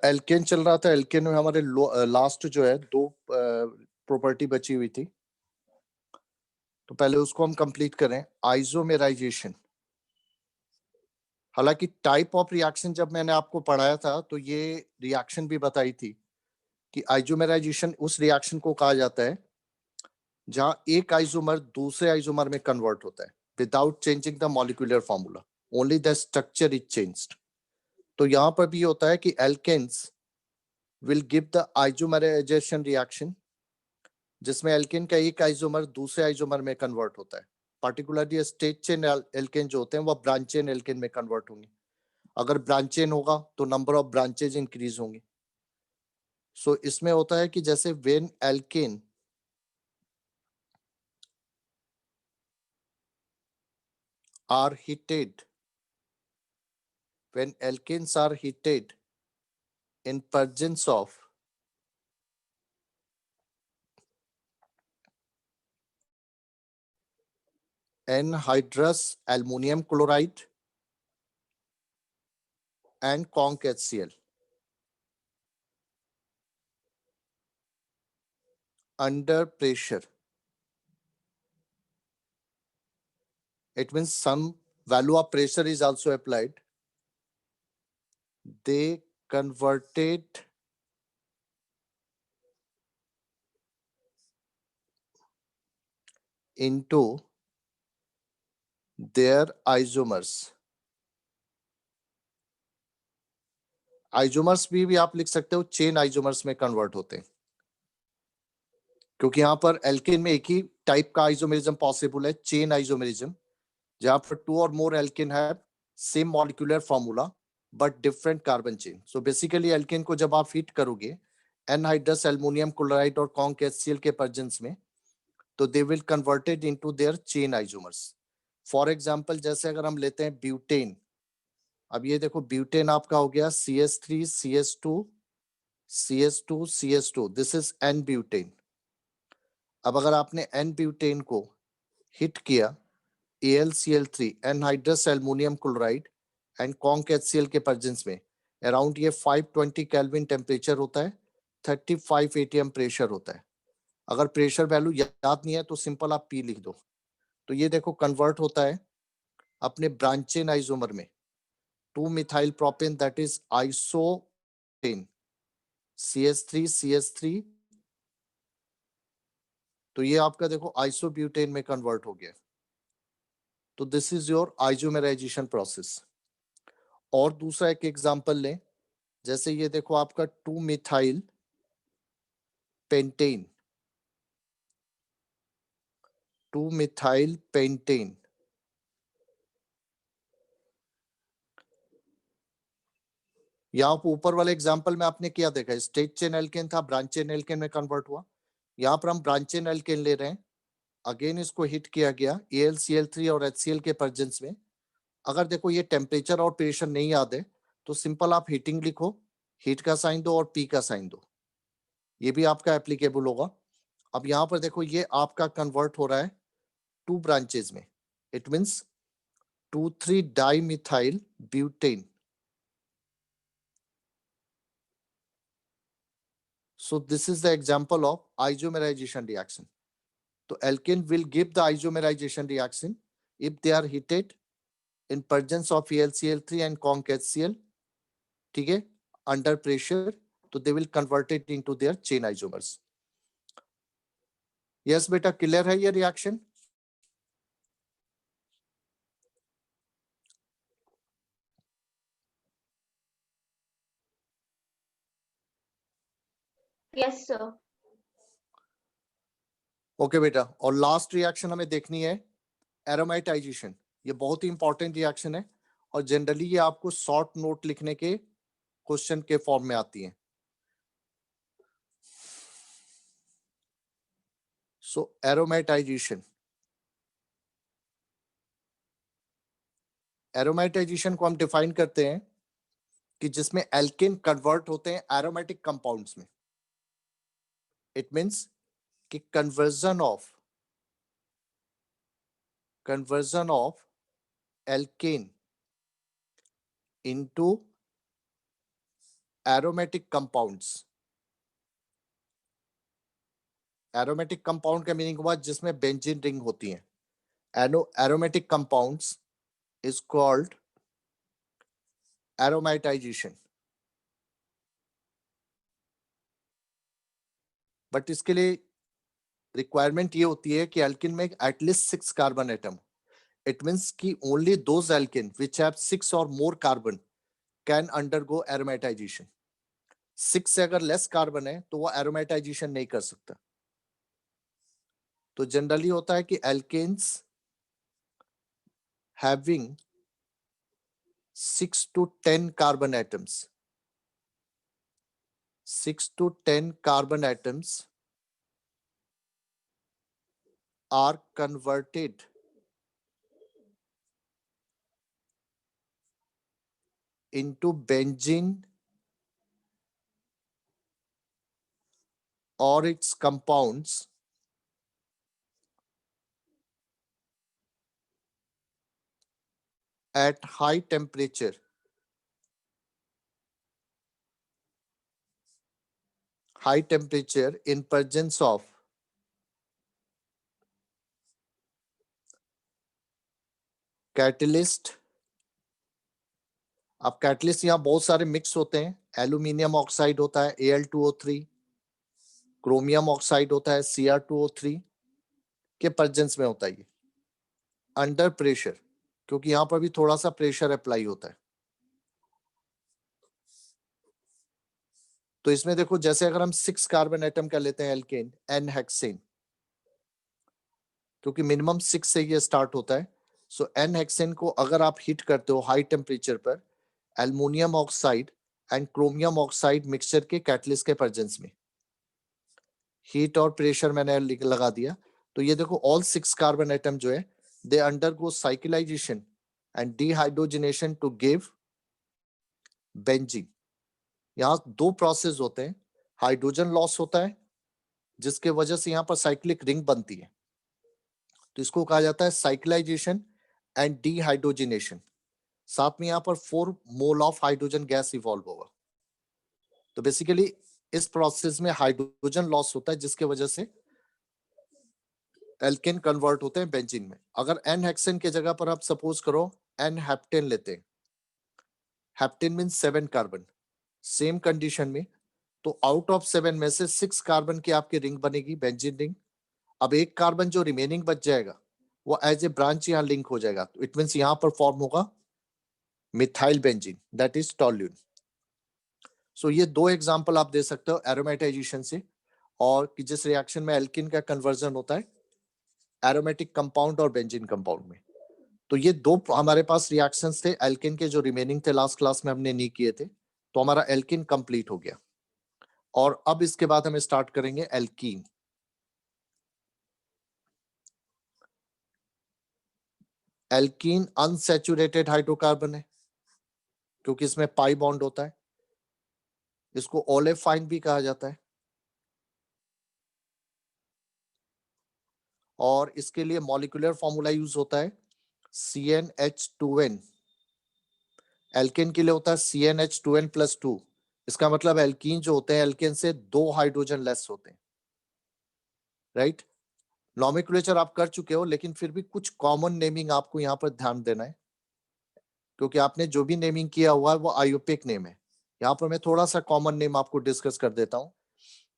Alkene चल रहा था। एल्केन में हमारे लास्ट जो है 2 प्रॉपर्टी बची हुई थी, तो पहले उसको हम कंप्लीट करें। आइसोमेराइजेशन, हालांकि टाइप ऑफ रिएक्शन जब मैंने आपको पढ़ाया था तो ये रिएक्शन भी बताई थी कि आइसोमेराइजेशन उस रिएक्शन को कहा जाता है जहां एक आइसोमर दूसरे आइसोमर में कन्वर्ट होता है without changing the molecular formula, only the structure is changed. तो यहाँ पर भी होता है कि alkanes will give the isomerization reaction जिसमें एल्केन का एक आइसोमर दूसरे आइसोमर में कन्वर्ट होता है। पार्टिकुलरली स्ट्रेट चेन एल्केन जो होते हैं वो ब्रांच चेन एल्केन में कन्वर्ट होंगे। अगर ब्रांच चेन होगा तो नंबर ऑफ ब्रांचेज इंक्रीज होंगे। सो इसमें होता है कि जैसे when alkane are heated, when alkanes are heated in presence of anhydrous aluminum chloride and conc HCl under pressure, it means some value of pressure is also applied, they converted into their isomers. Isomers भी आप लिख सकते हो, chain isomers में convert होते हैं, क्योंकि यहाँ पर एल्केन में एक ही टाइप का आइसोमेरिज्म पॉसिबल है, चेन आइसोमेरिज्म, जहां पर 2 or more alkane have same molecular formula but different carbon chain. So basically alkane को जब आप हीट करोगे एनहाइड्रस एल्युमिनियम क्लोराइड और कॉन्क HCl के प्रेजेंस में, तो they will converted into their chain isomers. For example जैसे अगर हम लेते हैं ब्यूटेन, अब ये देखो ब्यूटेन आपका हो गया CH3 CH2 CH2 CH2, this is an butane. अब अगर आपने एन ब्यूटेन को हिट किया AlCl3 anhydrous aluminium chloride and conc HCl के प्रेजेंस में, अराउंड ये 520 केल्विन टेम्परेचर होता है, 35 atm प्रेशर होता है। अगर प्रेशर वैल्यू याद नहीं है तो सिंपल आप P लिख दो। तो ये देखो कन्वर्ट होता है अपने ब्रांचेन आइसोमर में 2 methyl propane, that is isopentane CH3 CH3, तो ये आपका देखो आइसोब्यूटेन में कन्वर्ट हो गया। तो this is your isomerisation process. और दूसरा एक एग्जांपल लें, जैसे ये देखो आपका 2 मिथाइल पेंटेन, 2 मिथाइल पेंटेन, यहाँ पर ऊपर वाले एग्जांपल में आपने क्या देखा, स्ट्रेट चेन एल्केन था, ब्रांच चेन एल्केन में कन्वर्ट हुआ। यहाँ पर हम ब्रांच चेन एल्केन ले रहे हैं, अगेन इसको हिट किया गया AlCl3 और HCl के प्रेजेंस में। अगर देखो ये टेम्परेचर और प्रेशर नहीं याद है तो सिंपल आप हीटिंग लिखो, हीट का साइन दो और P का साइन दो, ये भी आपका एप्लीकेबल होगा। अब यहाँ पर देखो ये आपका कन्वर्ट हो रहा है 2 ब्रांचेज में, it means 2,3 dimethyl butane. So this is the example of isomerization reaction. So alkane will give the isomerization reaction if they are heated in presence of AlCl3 and conc HCl, ठीक है, under pressure, तो they will convert it into their chain isomers. Yes बेटा, clear है ये reaction? Yes sir. Okay बेटा, और last reaction हमें देखनी है एरोमेटाइजेशन। ये बहुत ही इंपॉर्टेंट रिएक्शन है और जनरली ये आपको शॉर्ट नोट लिखने के क्वेश्चन के फॉर्म में आती है। सो एरोमेटाइजेशन, एरोमेटाइजेशन को हम डिफाइन करते हैं कि जिसमें एल्केन कन्वर्ट होते हैं एरोमेटिक कंपाउंड्स में। इट मींस कि conversion of alkane into aromatic compounds, aromatic compound का मीनिंग हुआ जिसमें बेंजीन रिंग होती है। Aromatic compounds is called aromatization. But इसके लिए रिक्वायरमेंट ये होती है कि एल्किन में at least 6 carbon atom. It means कि only those alkene which have 6 or more carbon can undergo aromatization. 6 से अगर लेस कार्बन है तो वो एरोमेटाइजेशन नहीं कर सकता। तो जनरली होता है कि alkanes having 6 to 10 carbon atoms, 6 to 10 carbon atoms are converted into benzene or its compounds at high temperature, in presence of catalyst। अब कैटलिस्ट यहाँ बहुत सारे मिक्स होते हैं। एल्यूमिनियम ऑक्साइड होता है Al2O3, क्रोमियम ऑक्साइड होता है Cr2O3 के प्रेजेंस में होता है ये अंडर प्रेशर, क्योंकि यहाँ पर भी थोड़ा सा प्रेशर अप्लाई होता है। तो इसमें देखो, जैसे अगर हम 6 कार्बन एटम का लेते हैं एल्केन एन हेक्सेन, क्योंकि मिनिमम 6 से ये स्टार्ट होता है। सो एन हेक्सेन को अगर आप हीट करते हो हाई टेम्परेचर पर aluminium oxide and chromium oxide mixture के कैटलिस्ट के प्रेजेंस में, हीट और प्रेशर मैंने लगा दिया। तो ये देखो ऑल 6 कार्बन एटम जो है they undergo cyclization and dehydrogenation to give benzene. यहाँ 2 प्रोसेस होते हैं। हाइड्रोजन लॉस होता है जिसके वजह से यहाँ पर साइक्लिक रिंग बनती है, तो इसको कहा जाता है साइक्लाइजेशन एंड डिहाइड्रोजनेशन। साथ में यहाँ पर 4 mole of hydrogen gas evolve होगा। तो बेसिकली इस प्रोसेस में हाइड्रोजन लॉस होता है जिसके वजह से एल्केन कन्वर्ट होते हैं बेंजीन में। अगर एन हेक्सेन के जगह पर आप सपोज करो एन हेप्टेन लेते हैं, heptane mean 7 carbon, same condition में, तो आउट ऑफ 7 में से 6 कार्बन की आपकी रिंग बनेगी बेंजीन रिंग। अब एक कार्बन जो रिमेनिंग बच जाएगा वो एज ए ब्रांच यहाँ लिंक हो जाएगा। तो इट मींस यहाँ पर फॉर्म होगा methyl benzene, that is toluene. So ये 2 एग्जांपल आप दे सकते हो एरोमेटाइजेशन से, और कि जिस रिएक्शन में एल्किन का कन्वर्जन होता है एरोमेटिक कंपाउंड और बेंजीन कंपाउंड में। तो ये 2 हमारे पास रिएक्शंस थे एल्किन के जो रिमेनिंग थे, लास्ट क्लास में हमने नहीं किए थे। तो हमारा एल्किन कंप्लीट हो गया, और अब इसके बाद हम स्टार्ट करेंगे एल्कीन। एल्कीन अनसैचुरेटेड हाइड्रोकार्बन है क्योंकि इसमें पाई बॉन्ड होता है। इसको ओलेफाइन भी कहा जाता है, और इसके लिए मॉलिक्यूलर फॉर्मूला यूज होता है CnH2n। एल्केन के लिए होता है CnH2n+2। इसका मतलब एल्कीन जो होते हैं एल्केन से 2 हाइड्रोजन लेस होते हैं, राइट। नॉमेनक्लेचर आप कर चुके हो, लेकिन फिर भी कुछ कॉमन नेमिंग आपको यहाँ पर ध्यान देना है, क्योंकि आपने जो भी नेमिंग किया हुआ है वो आयोपिक नेम है। यहाँ पर मैं थोड़ा सा कॉमन नेम आपको डिस्कस कर देता हूँ।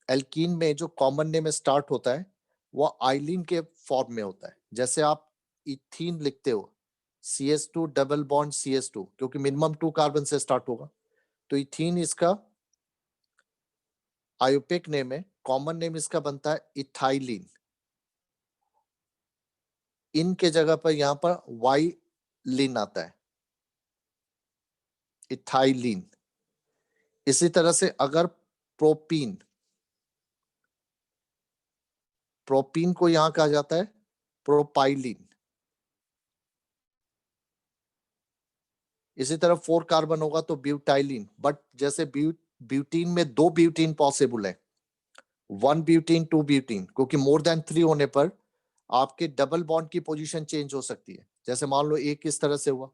एल्कीन में जो कॉमन नेम स्टार्ट होता है वो आइलिन के फॉर्म में होता है। जैसे आप इथीन लिखते हो CH2 डबल बॉन्ड CH2, क्योंकि मिनिमम 2 कार्बन से स्टार्ट होगा, तो इथीन इसका आयोपिक नेम है। कॉमन नेम इसका बनता है इथाइलिन। इन के जगह पर यहाँ पर वाई लिन आता है, इथाइलिन। इसी तरह से अगर प्रोपीन, प्रोपीन को यहां कहा जाता है प्रोपाइलिन। इसी तरह 4 कार्बन होगा तो ब्यूटाइलिन। बट जैसे ब्यूटीन में 2 ब्यूटीन पॉसिबल है, 1 ब्यूटीन 2 ब्यूटीन, क्योंकि मोर देन 3 होने पर आपके डबल बॉन्ड की पोजीशन चेंज हो सकती है। जैसे मान लो एक इस तरह से हुआ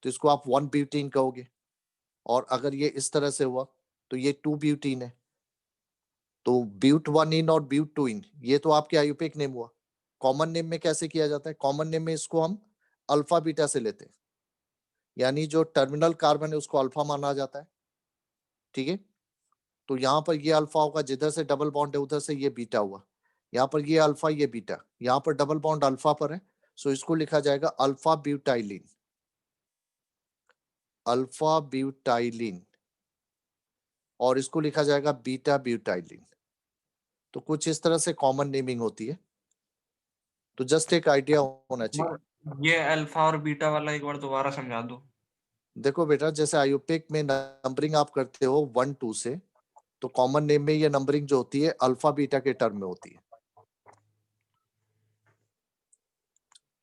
तो इसको आप 1 ब्यूटीन कहोगे, और अगर ये इस तरह से हुआ तो ये 2 ब्यूटीन है। तो ब्यूट 1 इन और ब्यूट 2 इन ये तो आपके आयुपेक नेम हुआ। कॉमन नेम में कैसे किया जाता है? कॉमन नेम में इसको हम अल्फा बीटा से लेते हैं, यानी जो टर्मिनल कार्बन है उसको अल्फा माना जाता है। ठीक है, तो यहाँ पर ये अल्फा होगा, जिधर से डबल बॉन्ड है उधर से ये बीटा हुआ। यहाँ पर ये अल्फा ये बीटा, यहाँ पर डबल बॉन्ड अल्फा पर है, सो इसको लिखा जाएगा अल्फा ब्यूटाइलिन। अल्फा ब्यूटाइलिन, और इसको लिखा जाएगा बीटा ब्यूटाइलिन। तो कुछ इस तरह से कॉमन नेमिंग होती है, तो जस्ट एक आइडिया होना चाहिए। ये अल्फा और बीटा वाला एक बार दोबारा समझा दो। देखो बेटा, जैसे आयुपेक में नंबरिंग आप करते हो 1 2 से, तो कॉमन नेम में ये नंबरिंग जो होती है अल्फा बीटा के टर्म में होती है।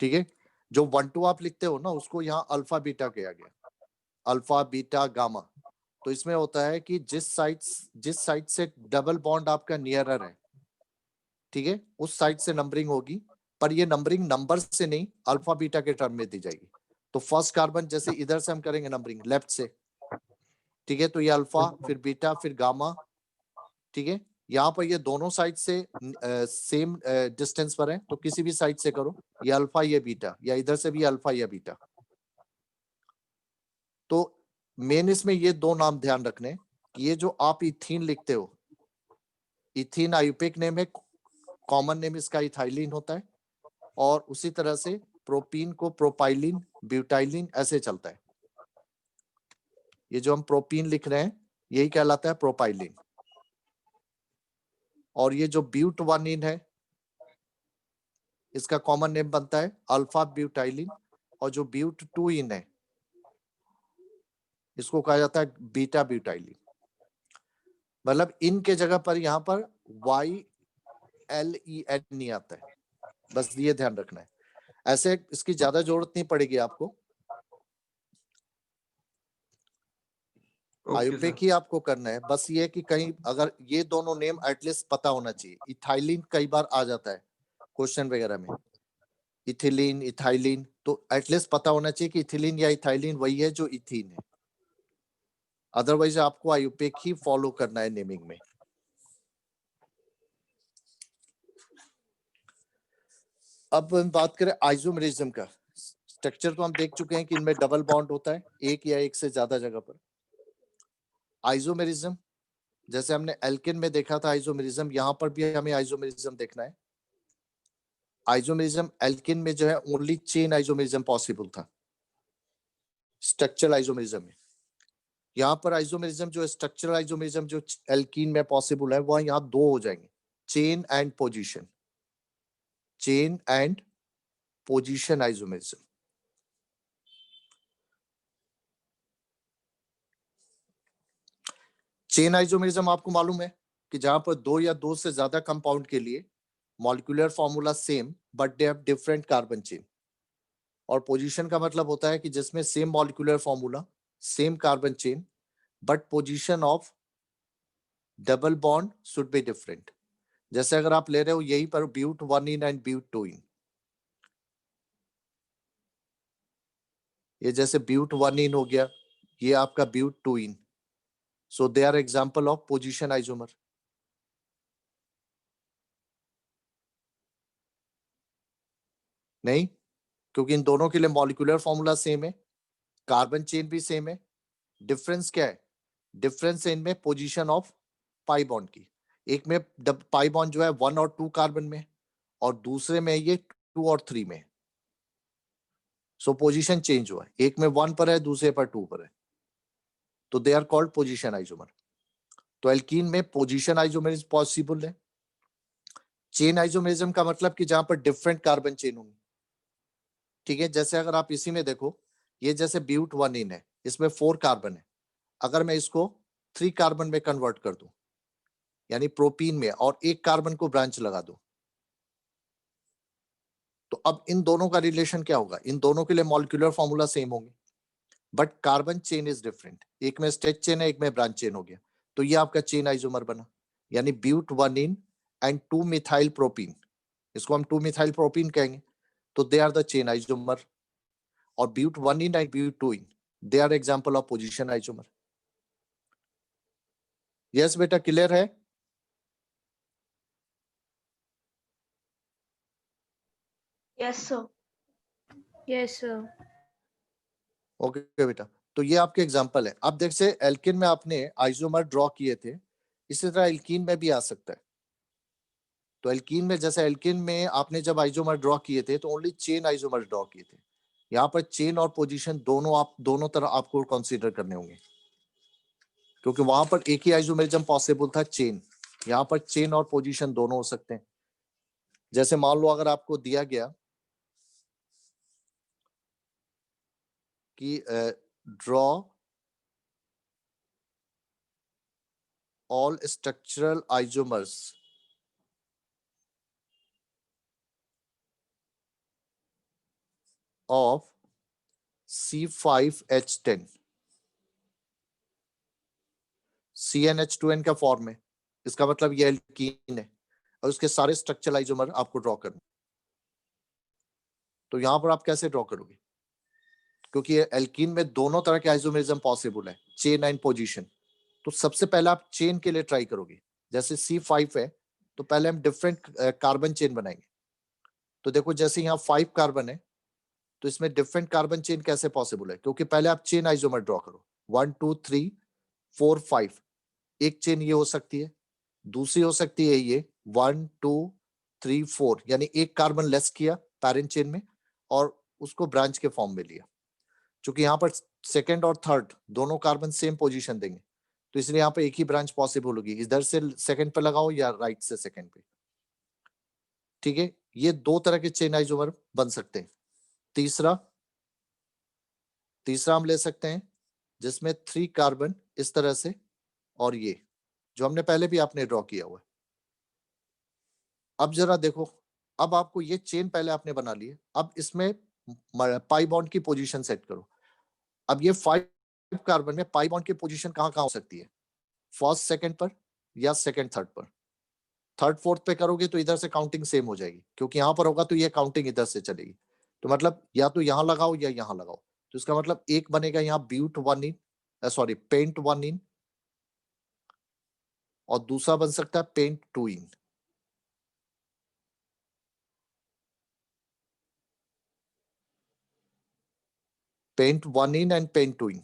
ठीक है, जो 1 2 आप लिखते हो ना उसको यहाँ अल्फा बीटा किया गया, अल्फा बीटा गामा। तो इसमें होता है कि जिस साइड से डबल बॉन्ड आपका नियरर है, ठीक है, उस साइड से नंबरिंग होगी, पर ये नंबरिंग नंबर से नहीं अल्फा बीटा के टर्म में दी जाएगी। तो फर्स्ट कार्बन जैसे इधर से हम करेंगे नंबरिंग लेफ्ट से, ठीक है, तो ये अल्फा फिर बीटा फिर गामा। ठीक है, यहाँ पर ये दोनों साइड से सेम डिस्टेंस पर है, तो किसी भी साइड से करो, ये अल्फा ये बीटा, या इधर से भी अल्फा या बीटा। तो मेन इसमें ये दो नाम ध्यान रखने, कि ये जो आप इथीन लिखते हो, इथीन आयुपेक नेम है, कॉमन नेम इसका इथाइलिन होता है, और उसी तरह से प्रोपीन को प्रोपाइलिन ब्यूटाइलिन ऐसे चलता है। ये जो हम प्रोपीन लिख रहे हैं यही कहलाता है प्रोपाइलिन। और ये जो ब्यूट 1 इन है इसका कॉमन नेम बनता है अल्फा ब्यूटाइलिन, और जो ब्यूट 2 इन है इसको कहा जाता है बीटा ब्यूटाइलिन। मतलब इन के जगह पर यहाँ पर YLEN नहीं आता है, बस ये ध्यान रखना है। ऐसे इसकी ज्यादा जरूरत नहीं पड़ेगी आपको, आयुपेक ही आपको करना है। बस ये कि कहीं अगर ये दोनों नेम एटलीस्ट पता होना चाहिए। इथाइलिन कई बार आ जाता है क्वेश्चन वगैरह में, इथिलीन इथाइलिन, तो एटलीस्ट पता होना चाहिए कि इथिलीन या इथाइलिन वही है जो इथीन है। अदरवाइज आपको आयुपेक ही फॉलो करना है नेमिंग में। अब हम बात करें आइसोमेरिज्म का। स्ट्रक्चर तो हम देख चुके हैं कि इनमें डबल बॉन्ड होता है एक या एक से ज्यादा जगह पर। आइसोमेरिज्म जैसे हमने एल्केन में देखा था आइसोमेरिज्म, यहाँ पर भी हमें आइसोमेरिज्म देखना है। आइसोमेरिज्म एल्केन में जो है ओनली चेन आइसोमेरिज्म पॉसिबल था, स्ट्रक्चरल आइसोमेरिज्म में। यहाँ पर आइसोमेरिज्म जो स्ट्रक्चरल आइसोमेरिज्म जो एल्कीन में पॉसिबल है वह यहाँ दो हो जाएंगे, chain and position, chain and position isomerism. Chain isomerism आपको मालूम है कि जहां पर दो या दो से ज्यादा कंपाउंड के लिए molecular formula same but they have different carbon chain. और पोजीशन का मतलब होता है कि जिसमें same molecular formula same carbon chain but position of double bond should be different. जैसे अगर आप ले रहे हो यही पर ब्यूट 1 इन एंड ब्यूट 2 इन, ये जैसे ब्यूट 1 इन हो गया, ये आपका but 2 ene, so they are example of position isomer. नहीं, क्योंकि इन दोनों के लिए मॉलिक्यूलर फॉर्मूला सेम है, कार्बन चेन भी सेम है। डिफरेंस क्या है? डिफरेंस है इनमें पोजीशन ऑफ पाई बॉन्ड की। एक में पाई बॉन्ड जो है 1 और 2 कार्बन में, और दूसरे में ये 2 और 3 में। सो पोजीशन चेंज हुआ है, एक में 1 पर है दूसरे पर 2 पर है, तो they are called position isomer. तो एल्कीन में पोजीशन आइसोमेरिज्म पॉसिबल है। चेन आइसोमेरिज्म का मतलब कि जहां पर डिफरेंट कार्बन चेन होंगी। ठीक है, जैसे अगर आप इसी में देखो, ये जैसे ब्यूट 1 इन है, इसमें 4 कार्बन है, अगर मैं इसको 3 कार्बन में कन्वर्ट कर दूं, यानी प्रोपीन में, और एक कार्बन को ब्रांच लगा दूं, तो अब इन दोनों का रिलेशन क्या होगा? इन दोनों के लिए मॉलिक्यूलर फॉर्मूला सेम होंगे but carbon chain is different, एक में स्ट्रेच चेन है एक में ब्रांच चेन हो गया, तो ये आपका चेन आइसोमर बना, यानी but 1 ene and 2 methyl propene, इसको हम 2 मिथाइल प्रोपीन कहेंगे, तो they are the chain isomer. और but 1 ene and but 2 ene they are example of position isomer. Yes बेटा, क्लियर है? Yes, sir. Yes, sir. Okay बेटा, तो ये आपके एग्जांपल है। अब देख से एल्किन में आपने आइसोमर ड्रॉ किए थे, इसी तरह एल्कीन में भी आ सकता है। तो एल्कीन में, जैसे एल्किन में आपने जब आइसोमर ड्रॉ किए थे तो ओनली चेन आइसोमर ड्रॉ किए थे। यहाँ पर चेन और पोजीशन दोनों तरह आपको कंसीडर करने होंगे, क्योंकि वहां पर एक ही आइसोमेरिज्म पॉसिबल था चेन। यहाँ पर चेन और पोजीशन दोनों हो सकते हैं। जैसे मान लो अगर आपको दिया गया कि draw all structural isomers of C5H10 CnH2n का फॉर्म है, इसका मतलब ये एल्कीन है और उसके सारे स्ट्रक्चरल आइसोमर आपको ड्रॉ करने। तो यहां पर आप कैसे ड्रॉ करोगे, क्योंकि एल्कीन में दोनों तरह के आइसोमेरिज्म पॉसिबल है, चेन एंड पोजीशन। तो सबसे पहले आप चेन के लिए ट्राई करोगे। जैसे C5 है तो पहले हम डिफरेंट कार्बन चेन बनाएंगे। तो देखो जैसे यहाँ 5 कार्बन है तो इसमें डिफरेंट कार्बन चेन कैसे पॉसिबल है, क्योंकि पहले आप चेन आइसोमर ड्रॉ करो। 1 2 3 4 5, एक चेन ये हो सकती है, दूसरी हो सकती है ये 1 2 3 4, यानी एक कार्बन लेस किया पैरेंट चेन में और उसको ब्रांच के फॉर्म में लिया। क्योंकि यहाँ पर सेकंड और थर्ड दोनों कार्बन सेम पोजीशन देंगे, तो इसलिए यहाँ पे एक ही ब्रांच पॉसिबल होगी। इधर से सेकंड पे लगाओ या राइट से सेकंड पे। ठीक है, ये दो तरह के चेन आइसोमर बन सकते हैं। तीसरा हम ले सकते हैं जिसमें 3 कार्बन इस तरह से, और ये जो हमने पहले भी आपने ड्रॉ किया हुआ है। अब जरा देखो, अब आपको ये चेन पहले आपने बना ली है, अब इसमें पाई बॉन्ड की पोजीशन सेट करो। अब ये 5 कार्बन में पाई बॉन्ड की पोजीशन कहाँ कहाँ हो सकती है, फर्स्ट सेकंड पर या सेकंड थर्ड पर। थर्ड फोर्थ पे करोगे तो इधर से काउंटिंग सेम हो जाएगी, क्योंकि यहाँ पर होगा तो ये काउंटिंग इधर से चलेगी। तो मतलब या तो यहाँ लगाओ या यहाँ लगाओ, तो इसका मतलब एक बनेगा यहाँ ब्यूट 1 इन, सॉरी पेंट 1 इन, और दूसरा बन सकता है pent 2 ene. Pent 1 ene and pent 2 ene,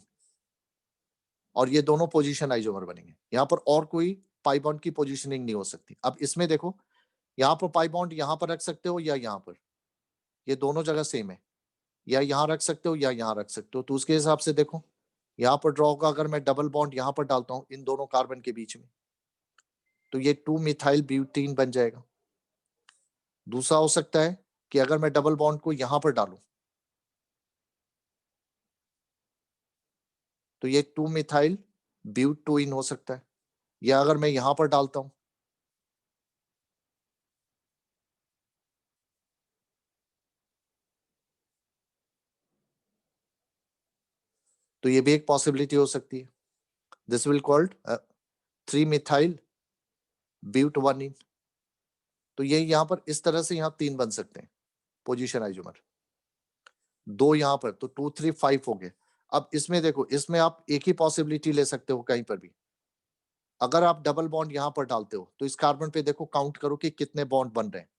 और ये दोनों पोजीशन आइसोमर बनेंगे। यहाँ पर और कोई पाई बॉन्ड की पोजीशनिंग नहीं हो सकती। अब इसमें देखो, यहाँ पर पाई बॉन्ड यहाँ पर रख सकते हो या यहाँ पर, ये दोनों जगह सेम है, या यहाँ रख सकते हो या यहाँ रख सकते हो। तो उसके हिसाब से देखो, यहाँ पर ड्रॉ होगा अगर मैं डबल बॉन्ड यहाँ पर डालता हूँ इन दोनों कार्बन के बीच में, तो ये 2 मिथाइल ब्यूटीन बन जाएगा। दूसरा हो सकता है कि अगर मैं डबल बॉन्ड को यहाँ पर डालूं तो ये 2 मिथाइल ब्यूट 2 इन हो सकता है, या अगर मैं यहां पर डालता हूं तो ये भी एक पॉसिबिलिटी हो सकती है। This will called 3 methyl but 1 ene. तो ये यहां पर इस तरह से यहाँ 3 बन सकते हैं पोजीशन आइसोमर, 2 यहाँ पर, तो 2 3 5 हो गए। अब इसमें देखो, इसमें आप एक ही पॉसिबिलिटी ले सकते हो कहीं पर भी। अगर आप डबल बॉन्ड यहाँ पर डालते हो तो इस कार्बन पे देखो, काउंट करो कि कितने बॉन्ड बन रहे हैं।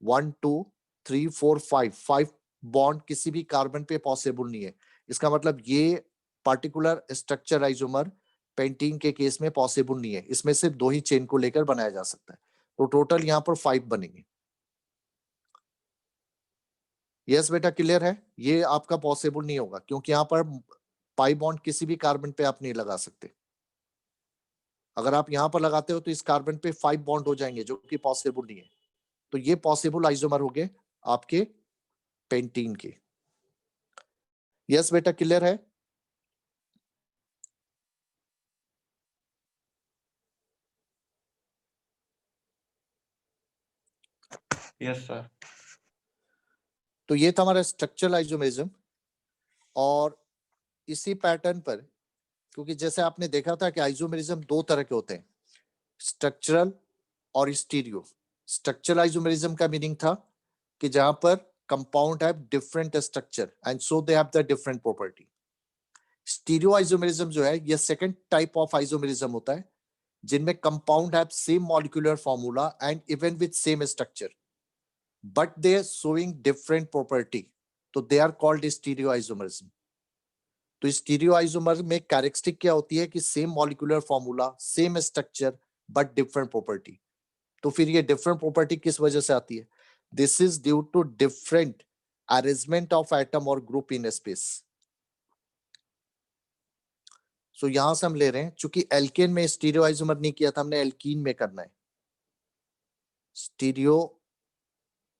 1 2 3 4 5 बॉन्ड किसी भी कार्बन पे पॉसिबल नहीं है। इसका मतलब ये पार्टिकुलर स्ट्रक्चर आइसोमर पेंटीन के केस में पॉसिबल नहीं है। इसमें सिर्फ 2 ही चेन को लेकर बनाया जा सकता है। तो टोटल यहाँ पर 5 बनेंगे। यस बेटा, क्लियर है? ये आपका पॉसिबल नहीं होगा, क्योंकि यहाँ पर पाई बॉन्ड किसी भी कार्बन पे आप नहीं लगा सकते। अगर आप यहाँ पर लगाते हो तो इस कार्बन पे 5 बॉन्ड हो जाएंगे, जो कि पॉसिबल नहीं है। तो ये पॉसिबल आइसोमर हो गए आपके पेंटीन के। यस बेटा, क्लियर है? Yes sir. तो ये था हमारा स्ट्रक्चरल आइसोमेरिज्म। और इसी पैटर्न पर, क्योंकि जैसे आपने देखा था कि आइसोमेरिज्म 2 तरह के होते हैं, स्ट्रक्चरल और स्टीरियो। स्ट्रक्चरल आइसोमेरिज्म का मीनिंग था कि जहां पर compound have different structure and so they have the different property. Stereo isomerism जो है, ये सेकंड टाइप ऑफ आइसोमेरिज्म होता है, जिनमें compound have same molecular formula and even with same structure but they are showing different property, तो they are called stereoisomerism. तो स्टीरियोआइसोमर में characteristic क्या होती है कि same molecular formula, same structure but different property. तो फिर ये डिफरेंट प्रॉपर्टी किस वजह से आती है? This is due to different arrangement of atom और ग्रुप इन स्पेस। सो यहां से हम ले रहे हैं, चूंकि एल्केन में स्टीरियोआइसोमर नहीं किया था, हमने एल्कीन में करना है स्टीरियो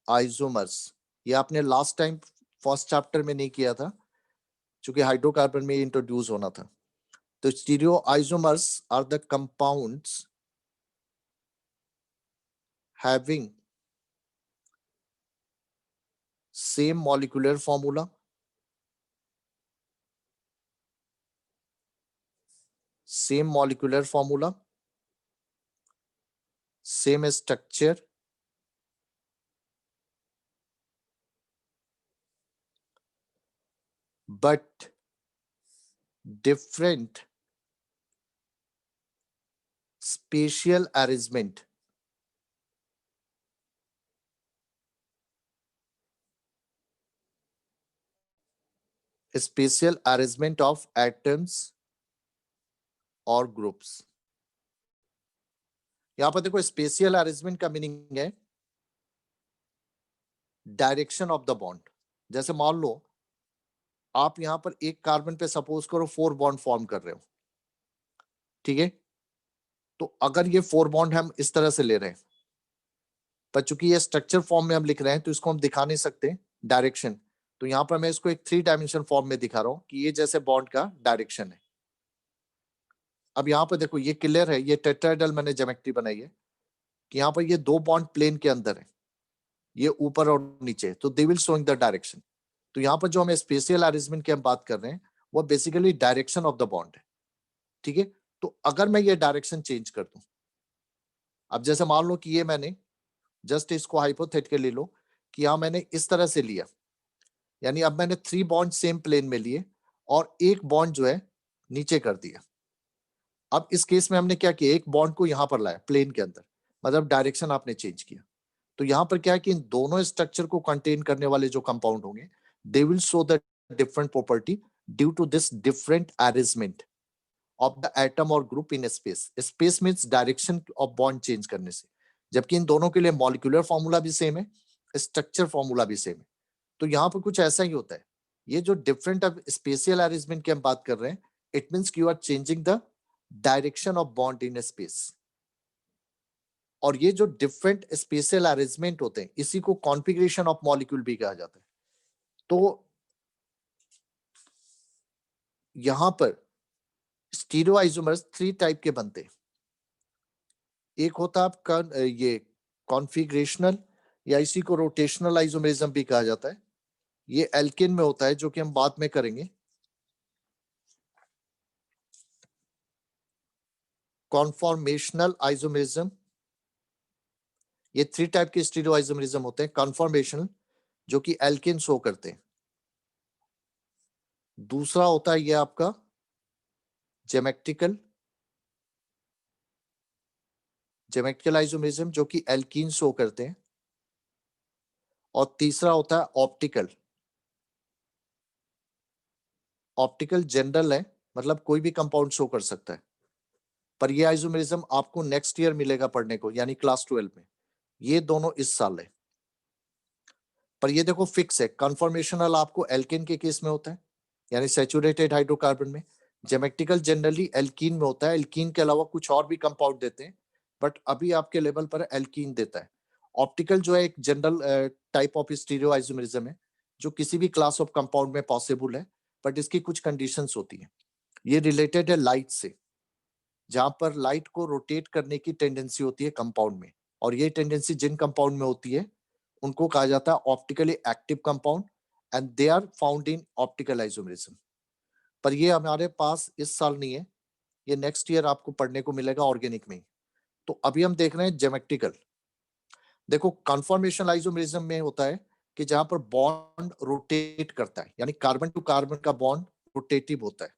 आइसोमर्स। ये आपने लास्ट टाइम फर्स्ट चैप्टर में नहीं किया था, चूंकि हाइड्रोकार्बन में इंट्रोड्यूस होना था। तो stereo isomers are the compounds having same molecular formula, same molecular formula, same structure, but different spatial arrangement. Spatial arrangement of atoms और ग्रुप्स। यहां पर देखो स्पेशियल अरेंजमेंट का मीनिंग है डायरेक्शन ऑफ द बॉन्ड। जैसे मान लो आप यहां पर एक कार्बन पे सपोज करो 4 बॉन्ड फॉर्म कर रहे हो, ठीक है? तो अगर ये 4 बॉन्ड हम इस तरह से ले रहे हैं, पर चूंकि ये स्ट्रक्चर फॉर्म में हम लिख रहे हैं तो इसको हम दिखा नहीं सकते डायरेक्शन, तो यहां पर मैं इसको एक 3 डायमेंशन फॉर्म में दिखा रहा हूं कि ये जैसे बॉन्ड का डायरेक्शन है। अब यहाँ पर देखो ये क्लियर है, ये टेट्राहेड्रल मैंने ज्योमेट्री बनाई है कि यहाँ पर ये 2 बॉन्ड प्लेन के अंदर है, ये ऊपर और नीचे, तो they will showing the direction. तो यहाँ पर जो हम स्पेशियल अरेंजमेंट की हम बात कर रहे हैं वो basically direction of the bond है, ठीक है? तो अगर मैं ये डायरेक्शन चेंज कर दूं, अब जैसे मान लो कि ये मैंने जस्ट इसको हाइपोथेटिकली लो कि यहाँ मैंने इस तरह से लिया, यानी अब मैंने 3 बॉन्ड सेम प्लेन में लिए और एक बॉन्ड जो है नीचे कर दिया। अब इस केस में हमने क्या किया, एक बॉन्ड को यहां पर लाया प्लेन के अंदर, मतलब डायरेक्शन आपने चेंज किया। तो यहां पर क्या है कि इन दोनों स्ट्रक्चर को कंटेन करने वाले जो कंपाउंड होंगे they will show the different property due to this different arrangement of the atom और group in space. Space means direction of bond change करने से, जबकि इन दोनों के लिए मॉलिक्यूलर फॉर्मूला भी सेम है, स्ट्रक्चर फॉर्मूला भी सेम है। तो यहाँ पर कुछ ऐसा ही होता है, ये जो डिफरेंट अब स्पेशियल अरेंजमेंट की हम बात कर रहे हैं, it means you are changing the direction of bond in space. और ये जो डिफरेंट स्पेशियल अरेंजमेंट होते हैं इसी को कॉन्फ़िगरेशन ऑफ मॉलिक्यूल भी कहा जाता है। तो यहां पर स्टीरियोआइसोमर्स 3 टाइप के बनते हैं। एक होता है आपका ये कॉन्फ़िगरेशनल, या इसी को रोटेशनल आइसोमेरिज्म भी कहा जाता है। ये एल्केन में होता है, जो कि हम बाद में करेंगे। कॉन्फॉर्मेशनल आइसोमेरिज्म, ये 3 टाइप के स्टीरियोआइसोमेरिज्म होते हैं। कॉन्फॉर्मेशनल जो कि एल्केन शो करते हैं, दूसरा होता है ये आपका जेमेट्रिकल आइसोमेरिज्म जो कि एल्कीन शो करते हैं, और तीसरा होता है ऑप्टिकल जनरल है, मतलब कोई भी कंपाउंड शो कर सकता है, पर ये आइसोमेरिज्म आपको नेक्स्ट ईयर मिलेगा पढ़ने को, यानी क्लास 12 में। ये दोनों इस साल है, पर ये देखो फिक्स है। कन्फॉर्मेशनल आपको एल्केन के केस में होता है, यानी सैचुरेटेड हाइड्रोकार्बन में। जेमेट्रिकल जनरली एल्कीन में होता है, एल्कीन के अलावा कुछ और भी कंपाउंड देते हैं, बट अभी आपके लेवल पर एल्कीन देता है। ऑप्टिकल जो है एक general type of stereo isomerism है, जो किसी भी क्लास ऑफ कंपाउंड में पॉसिबल है, बट इसकी कुछ कंडीशंस होती है। ये रिलेटेड है लाइट से, जहां पर लाइट को रोटेट करने की टेंडेंसी होती है कंपाउंड में, और ये टेंडेंसी जिन कंपाउंड में होती है उनको कहा जाता है optically active compound, and they are found in optical isomerism. पर ये हमारे पास इस साल नहीं है, ये नेक्स्ट ईयर आपको पढ़ने को मिलेगा ऑर्गेनिक में। तो अभी हम देख रहे हैं जेमेट्रिकल। देखो कन्फॉर्मेशन आइसोमेरिज्म में होता है कि जहां पर बॉन्ड रोटेट करता है, यानी कार्बन टू कार्बन का बॉन्ड रोटेटिव होता है,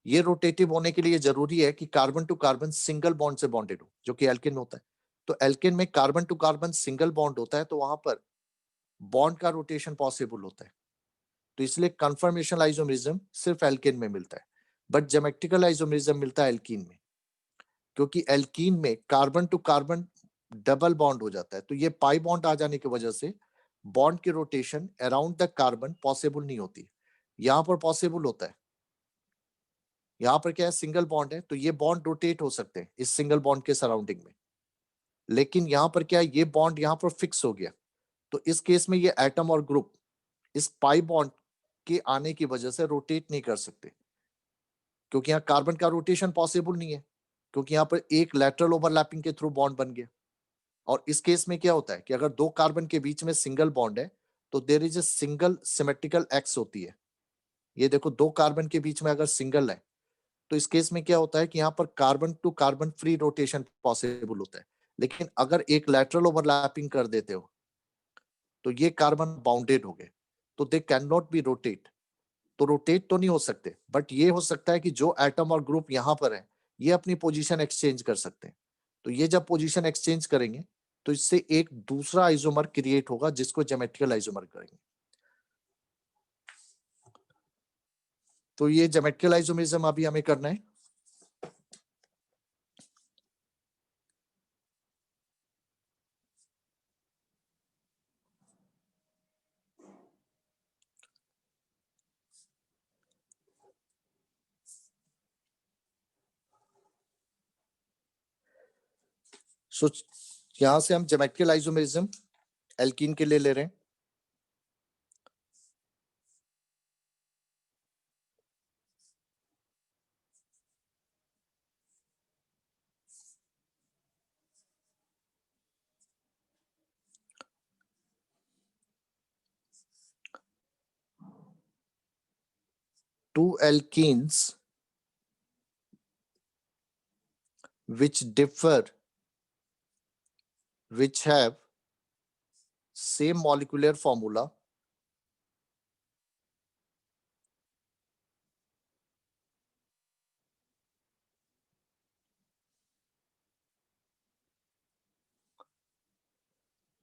ये रोटेटिव होने के लिए जरूरी है कि carbon to carbon single bond से बॉन्डेड हो, जो कि एल्केन होता है। तो एल्केन में carbon to carbon single bond होता है, तो वहां पर बॉन्ड का रोटेशन पॉसिबल होता है। तो इसलिए कन्फर्मेशनल आइसोमेरिज्म सिर्फ एल्केन में मिलता है, बट ज्योमेट्रिकल आइसोमेरिज्म मिलता है एल्कीन में, क्योंकि एल्कीन में carbon to carbon double bond हो जाता है। तो ये पाई बॉन्ड आ जाने की वजह से बॉन्ड की rotation around the carbon possible नहीं होती। यहाँ पर पॉसिबल होता है। यहाँ पर क्या है, सिंगल बॉन्ड है, तो ये बॉन्ड रोटेट हो सकते हैं इस सिंगल बॉन्ड के सराउंडिंग में। लेकिन यहाँ पर क्या है, ये बॉन्ड यहाँ पर फिक्स हो गया। तो इस केस में ये एटम और ग्रुप इस पाई बॉन्ड के आने की वजह से रोटेट नहीं कर सकते, क्योंकि यहाँ कार्बन का रोटेशन पॉसिबल नहीं है, क्योंकि यहाँ पर एक लैटरल ओवरलैपिंग के थ्रू बॉन्ड बन गया। और इस केस में क्या होता है कि अगर दो कार्बन के बीच में सिंगल बॉन्ड है तो there is a single symmetrical axis होती है। ये देखो, दो कार्बन के बीच में अगर सिंगल है तो इस केस में क्या होता है कि यहाँ पर carbon to carbon free rotation possible होता है। लेकिन अगर एक लैटरल ओवरलैपिंग कर देते हो तो ये कार्बन बाउंडेड हो गए, तो they can not be rotate. तो रोटेट तो नहीं हो सकते, बट ये हो सकता है कि जो एटम और ग्रुप यहाँ पर है ये अपनी पोजीशन एक्सचेंज कर सकते हैं। तो ये जब पोजीशन एक्सचेंज करेंगे तो इससे एक दूसरा आइसोमर क्रिएट होगा, जिसको ज्योमेट्रिकल आइसोमर करेंगे। तो ये ज्योमेट्रिकल आइसोमेरिज्म अभी हमें करना है। सो यहां से हम ज्योमेट्रिकल आइसोमेरिज्म एल्कीन के लिए ले रहे हैं। Two alkenes which have same molecular formula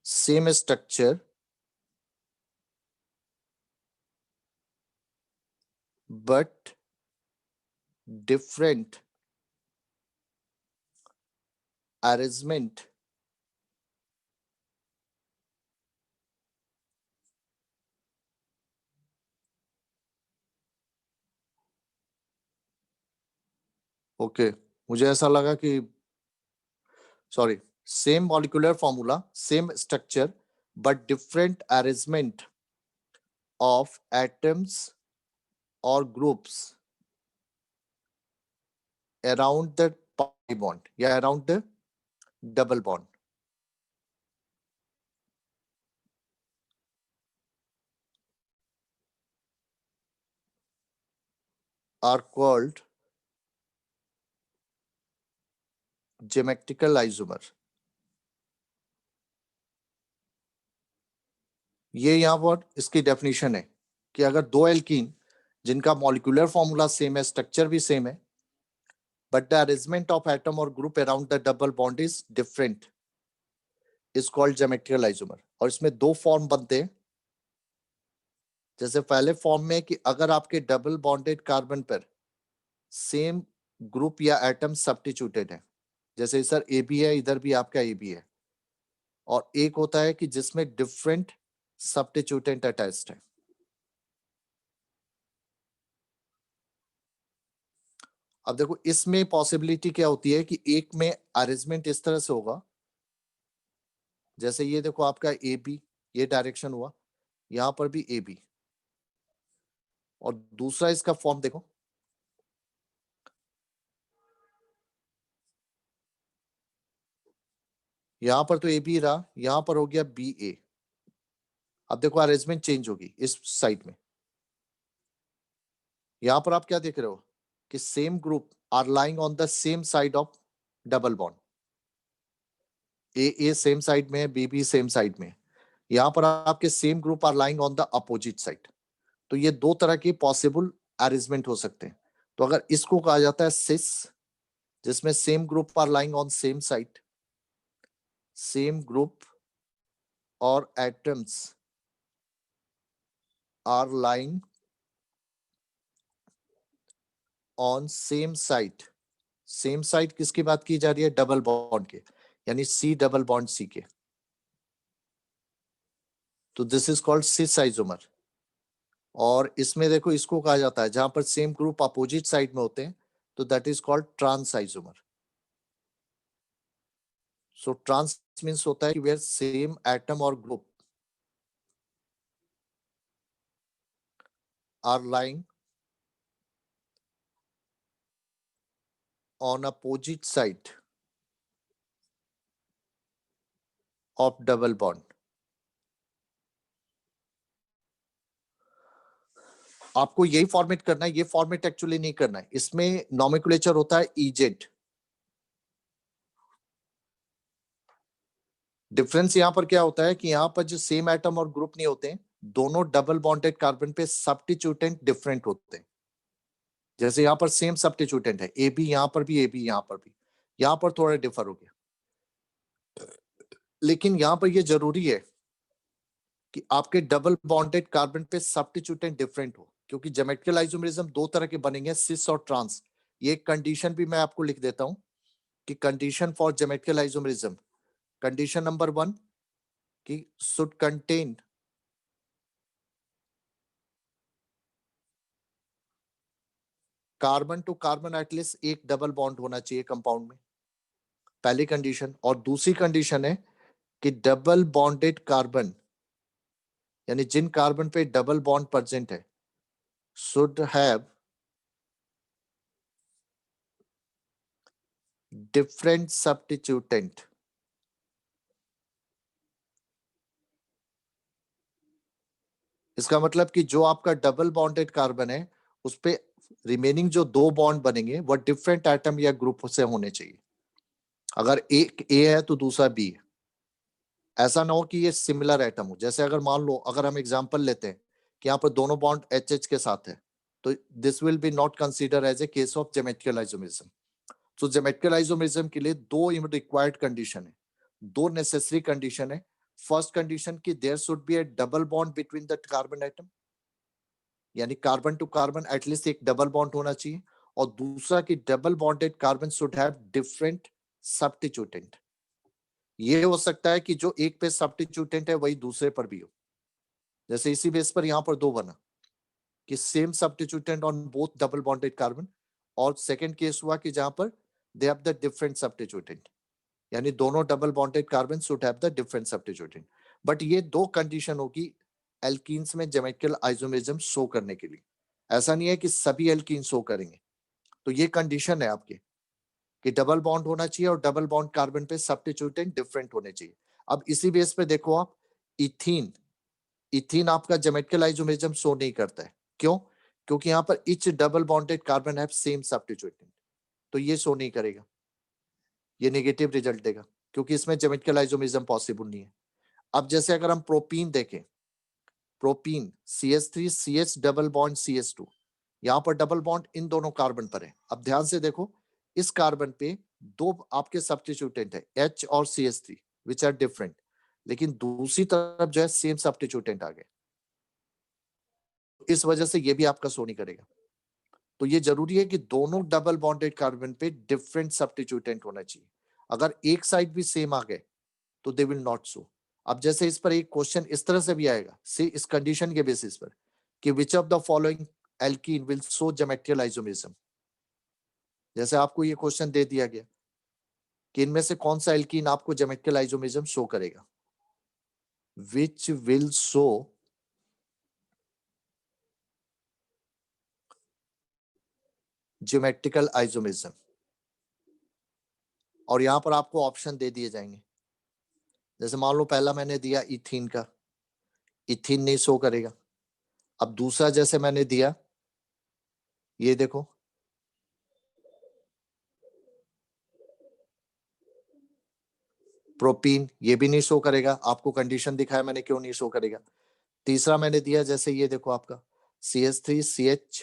same structure but different arrangement okay मुझे ऐसा लगा कि sorry, same molecular formula, same structure, but different arrangement of atoms और groups around the pi bond या around the double bond are called geometrical isomer। ये यहाँ पर इसकी डेफिनेशन है कि अगर दो एल्कीन जिनका मॉलिक्यूलर फॉर्मूला सेम है, स्ट्रक्चर भी सेम है, but the arrangement of atom और group around the double bond is different, is called geometrical isomer. और इसमें दो फॉर्म बनते हैं। जैसे पहले फॉर्म में कि अगर आपके डबल बॉन्डेड कार्बन पर सेम ग्रुप या एटम सब्स्टिट्यूटेड है, जैसे सर ए बी है, इधर भी आपका ए बी है, और एक होता है कि जिसमें डिफरेंट सब्स्टिट्यूटेंट अटैच्ड है। अब देखो, इसमें पॉसिबिलिटी क्या होती है कि एक में अरेंजमेंट इस तरह से होगा, जैसे ये देखो आपका ए बी, ये डायरेक्शन हुआ, यहां पर भी ए बी, और दूसरा इसका फॉर्म देखो, यहां पर तो ए बी रहा, यहां पर हो गया बी ए। अब देखो अरेंजमेंट चेंज होगी इस साइड में। यहां पर आप क्या देख रहे हो कि same group are lying on the same side of double bond. A same side में है, बी बी सेम साइड में। यहां पर आपके same group are lying on the opposite side. तो ये दो तरह के पॉसिबल अरेंजमेंट हो सकते हैं। तो अगर इसको कहा जाता है सिस, जिसमें same group are lying on same site, same group और atoms are lying on same site. Same site किसकी बात की जा रही है? डबल बॉन्ड के, यानी सी डबल बॉन्ड सी के। तो this is called cis isomer. और इसमें देखो इसको कहा जाता है जहां पर सेम ग्रुप अपोजिट साइड में होते हैं, तो that is called trans isomer. So trans means होता है कि वेयर सेम एटम और group are lying on opposite side of double bond. आपको यही फॉर्मेट करना है, ये फॉर्मेट एक्चुअली नहीं करना है। इसमें नॉमेनक्लेचर होता है इजेड। डिफरेंस यहां पर क्या होता है कि यहां पर जो सेम एटम और ग्रुप नहीं होते हैं, दोनों डबल बॉन्डेड कार्बन पे सब्स्टिट्यूटेंट डिफरेंट होते हैं। जैसे यहां पर सेम सब्स्टिट्यूटेंट है, ए बी, यहां पर भी ए बी, यहां पर भी, यहां पर थोड़ा डिफर हो गया। लेकिन यहां पर ये जरूरी है कि आपके डबल बॉन्डेड कार्बन पे सब्स्टिट्यूटेंट डिफरेंट हो, क्योंकि ज्योमेट्रिकल आइसोमरिज्म दो तरह के बनेंगे, सिस और ट्रांस। ये कंडीशन भी मैं आपको लिख देता हूं कि condition for geometrical isomerism, condition number 1 कि should contain carbon to carbon at least एक डबल बॉन्ड होना चाहिए कंपाउंड में, पहली कंडीशन। और दूसरी कंडीशन है कि डबल बॉन्डेड कार्बन, यानी जिन कार्बन पे डबल बॉन्ड प्रेजेंट है, शुड हैव डिफरेंट सब्स्टिट्यूटेंट। इसका मतलब कि जो आपका डबल बॉन्डेड कार्बन है, उस पे रिमेनिंग जो दो बॉन्ड बनेंगे वो डिफरेंट एटम या ग्रुप से होने चाहिए। अगर एक ए है तो दूसरा बी है। ऐसा ना हो कि ये सिमिलर एटम हो। जैसे अगर मान लो, अगर हम एग्जांपल लेते हैं कि यहाँ पर दोनों बॉन्ड एच एच के साथ है, तो this will be not consider as a case of geometrical isomerism. तो ज्योमेट्रिकल आइसोमरिज्म के लिए दो रिक्वायर्ड कंडीशन है, दो नेसेसरी कंडीशन है। फर्स्ट कंडीशन की there should be a double bond between the carbon atom, यानी कार्बन टू कार्बन एटलीस्ट एक डबल बॉन्ड होना चाहिए। और दूसरा कि double bonded carbon should have different substituent. ये हो सकता है कि जो एक पे सब्स्टिट्यूटेंट है वही दूसरे पर भी हो। जैसे इसी बेस पर यहां पर दो बना कि same substituent on both double bonded carbon, और सेकंड केस हुआ कि जहां पर they have the different substituent, यानी दोनों double bonded carbon should have the different substituent. But ये दो कंडीशन होगी एल्कीन्स में ज्योमेट्रिकल आइसोमरिज्म शो करने के लिए। ऐसा नहीं है कि सभी एल्कीन शो करेंगे। तो ये कंडीशन है आपके कि डबल बॉन्ड होना चाहिए और डबल बॉन्ड कार्बन पे सब्स्टिट्यूटेंट डिफरेंट होने चाहिए। अब इसी बेस पे देखो आप, इथीन, इथीन आपका ज्योमेट्रिकल आइसोमरिज्म शो नहीं करता है। क्यों? क्योंकि यहाँ पर each double bonded carbon have same substituent, तो ये शो नहीं करेगा, ये नेगेटिव रिजल्ट देगा, क्योंकि इसमें ज्योमेट्रिकल आइसोमरिज्म पॉसिबल नहीं है। अब जैसे अगर हम प्रोपीन देखें, propene CH3 CH double bond CH2, यहाँ पर डबल बॉन्ड इन दोनों कार्बन पर है। अब ध्यान से देखो, इस कार्बन पे दो आपके सब्स्टिट्यूटेंट है, H और CH3 विच आर डिफरेंट, लेकिन दूसरी तरफ जो है सेम सब्स्टिट्यूटेंट आ गए। इस वजह से ये भी आपका शो नहीं करेगा। तो ये जरूरी है कि दोनों डबल बॉन्डेड कार्बन पे डिफरेंट सब्स्टिट्यूटेंट होना चाहिए। अगर एक साइड भी सेम आ गए तो दे विल नॉट शो। अब जैसे इस पर एक क्वेश्चन इस तरह से भी आएगा, सी इस कंडीशन के बेसिस पर कि which of the following alkene will show geometrical isomerism. जैसे आपको ये क्वेश्चन दे दिया गया कि इनमें से कौन सा एल्कीन आपको ज्योमेट्रिकल आइसोमरिज्म शो करेगा, which will show geometrical isomerism. और यहां पर आपको ऑप्शन दे दिए जाएंगे। जैसे मान लो पहला मैंने दिया इथीन का, इथीन नहीं शो करेगा। अब दूसरा जैसे मैंने दिया, ये देखो, प्रोपीन, ये भी नहीं शो करेगा। आपको कंडीशन दिखाया मैंने क्यों नहीं शो करेगा। तीसरा मैंने दिया जैसे ये देखो आपका CH3 CH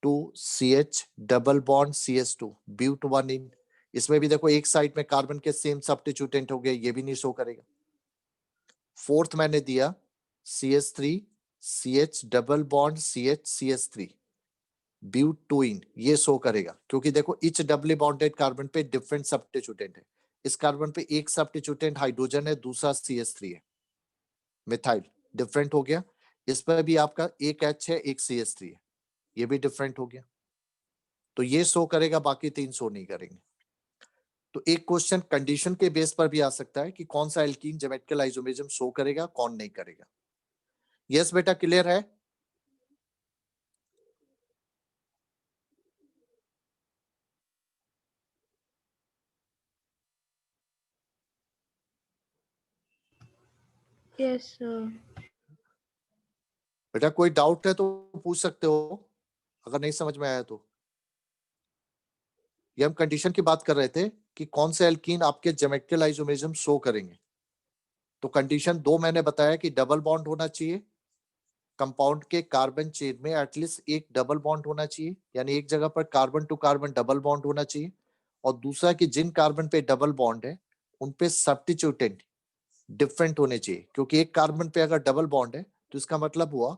CH double bond CH2 but 1 ene. इसमें भी देखो एक साइड में कार्बन के सेम सब्स्टिट्यूटेंट हो गए, ये भी नहीं शो करेगा। फोर्थ मैंने दिया CH3 CH double bond CH CH3 but 2 ene, ये शो करेगा क्योंकि देखो इच डबली बॉन्डेड कार्बन पे डिफरेंट सब्स्टिट्यूटेंट है। इस कार्बन पे एक सब्स्टिट्यूटेंट हाइड्रोजन है, दूसरा CH3 है, मिथाइल डिफरेंट हो गया। इस पर भी आपका एक H है, एक CH3 है, ये भी डिफरेंट हो गया। तो ये शो करेगा, बाकी तीन शो नहीं करेंगे। तो एक क्वेश्चन कंडीशन के बेस पर भी आ सकता है कि कौन सा एल्कीन ज्योमेट्रिकल आइसोमेरिज्म शो करेगा, कौन नहीं करेगा। यस बेटा, क्लियर है? Yes, sir. बेटा कोई डाउट है तो पूछ सकते हो, अगर नहीं समझ में आया तो। ये हम कंडीशन की बात कर रहे थे कि कौन से एल्कीन आपके ज्योमेट्रिकल आइसोमेरिज्म शो करेंगे। तो कंडीशन 2 मैंने बताया कि डबल बॉन्ड होना चाहिए, कंपाउंड के कार्बन चेन में एटलीस्ट एक डबल बॉन्ड होना चाहिए, यानी एक जगह पर carbon to carbon double bond होना चाहिए। और दूसरा कि जिन कार्बन पे डबल बॉन्ड है उन पे सब्स्टिट्यूटेंट डिफरेंट होने चाहिए, क्योंकि एक कार्बन पे अगर डबल बॉन्ड है तो इसका मतलब हुआ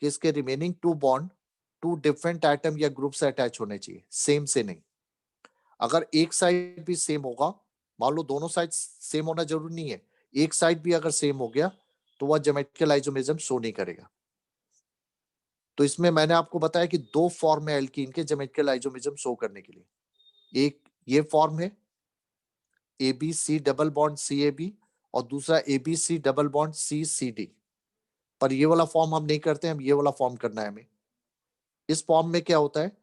कि इसके रिमेनिंग 2 बॉन्ड 2 डिफरेंट एटम या ग्रुप से अटैच होने चाहिए, सेम से नहीं। अगर एक साइड भी सेम होगा, मान लो दोनों साइड सेम होना जरूरी नहीं है, एक साइड भी अगर सेम हो गया तो वह ज्योमेट्रिकल आइसोमेरिज्म शो नहीं करेगा। तो इसमें मैंने आपको बताया कि 2 फॉर्म है एल्कीन के ज्योमेट्रिकल आइसोमेरिज्म शो करने के लिए। एक ये फॉर्म है ABC डबल बॉन्ड CAB और दूसरा ABC डबल बॉन्ड CCD। पर ये वाला फॉर्म हम नहीं करते, हम ये वाला फॉर्म करना है हमें। इस फॉर्म में क्या होता है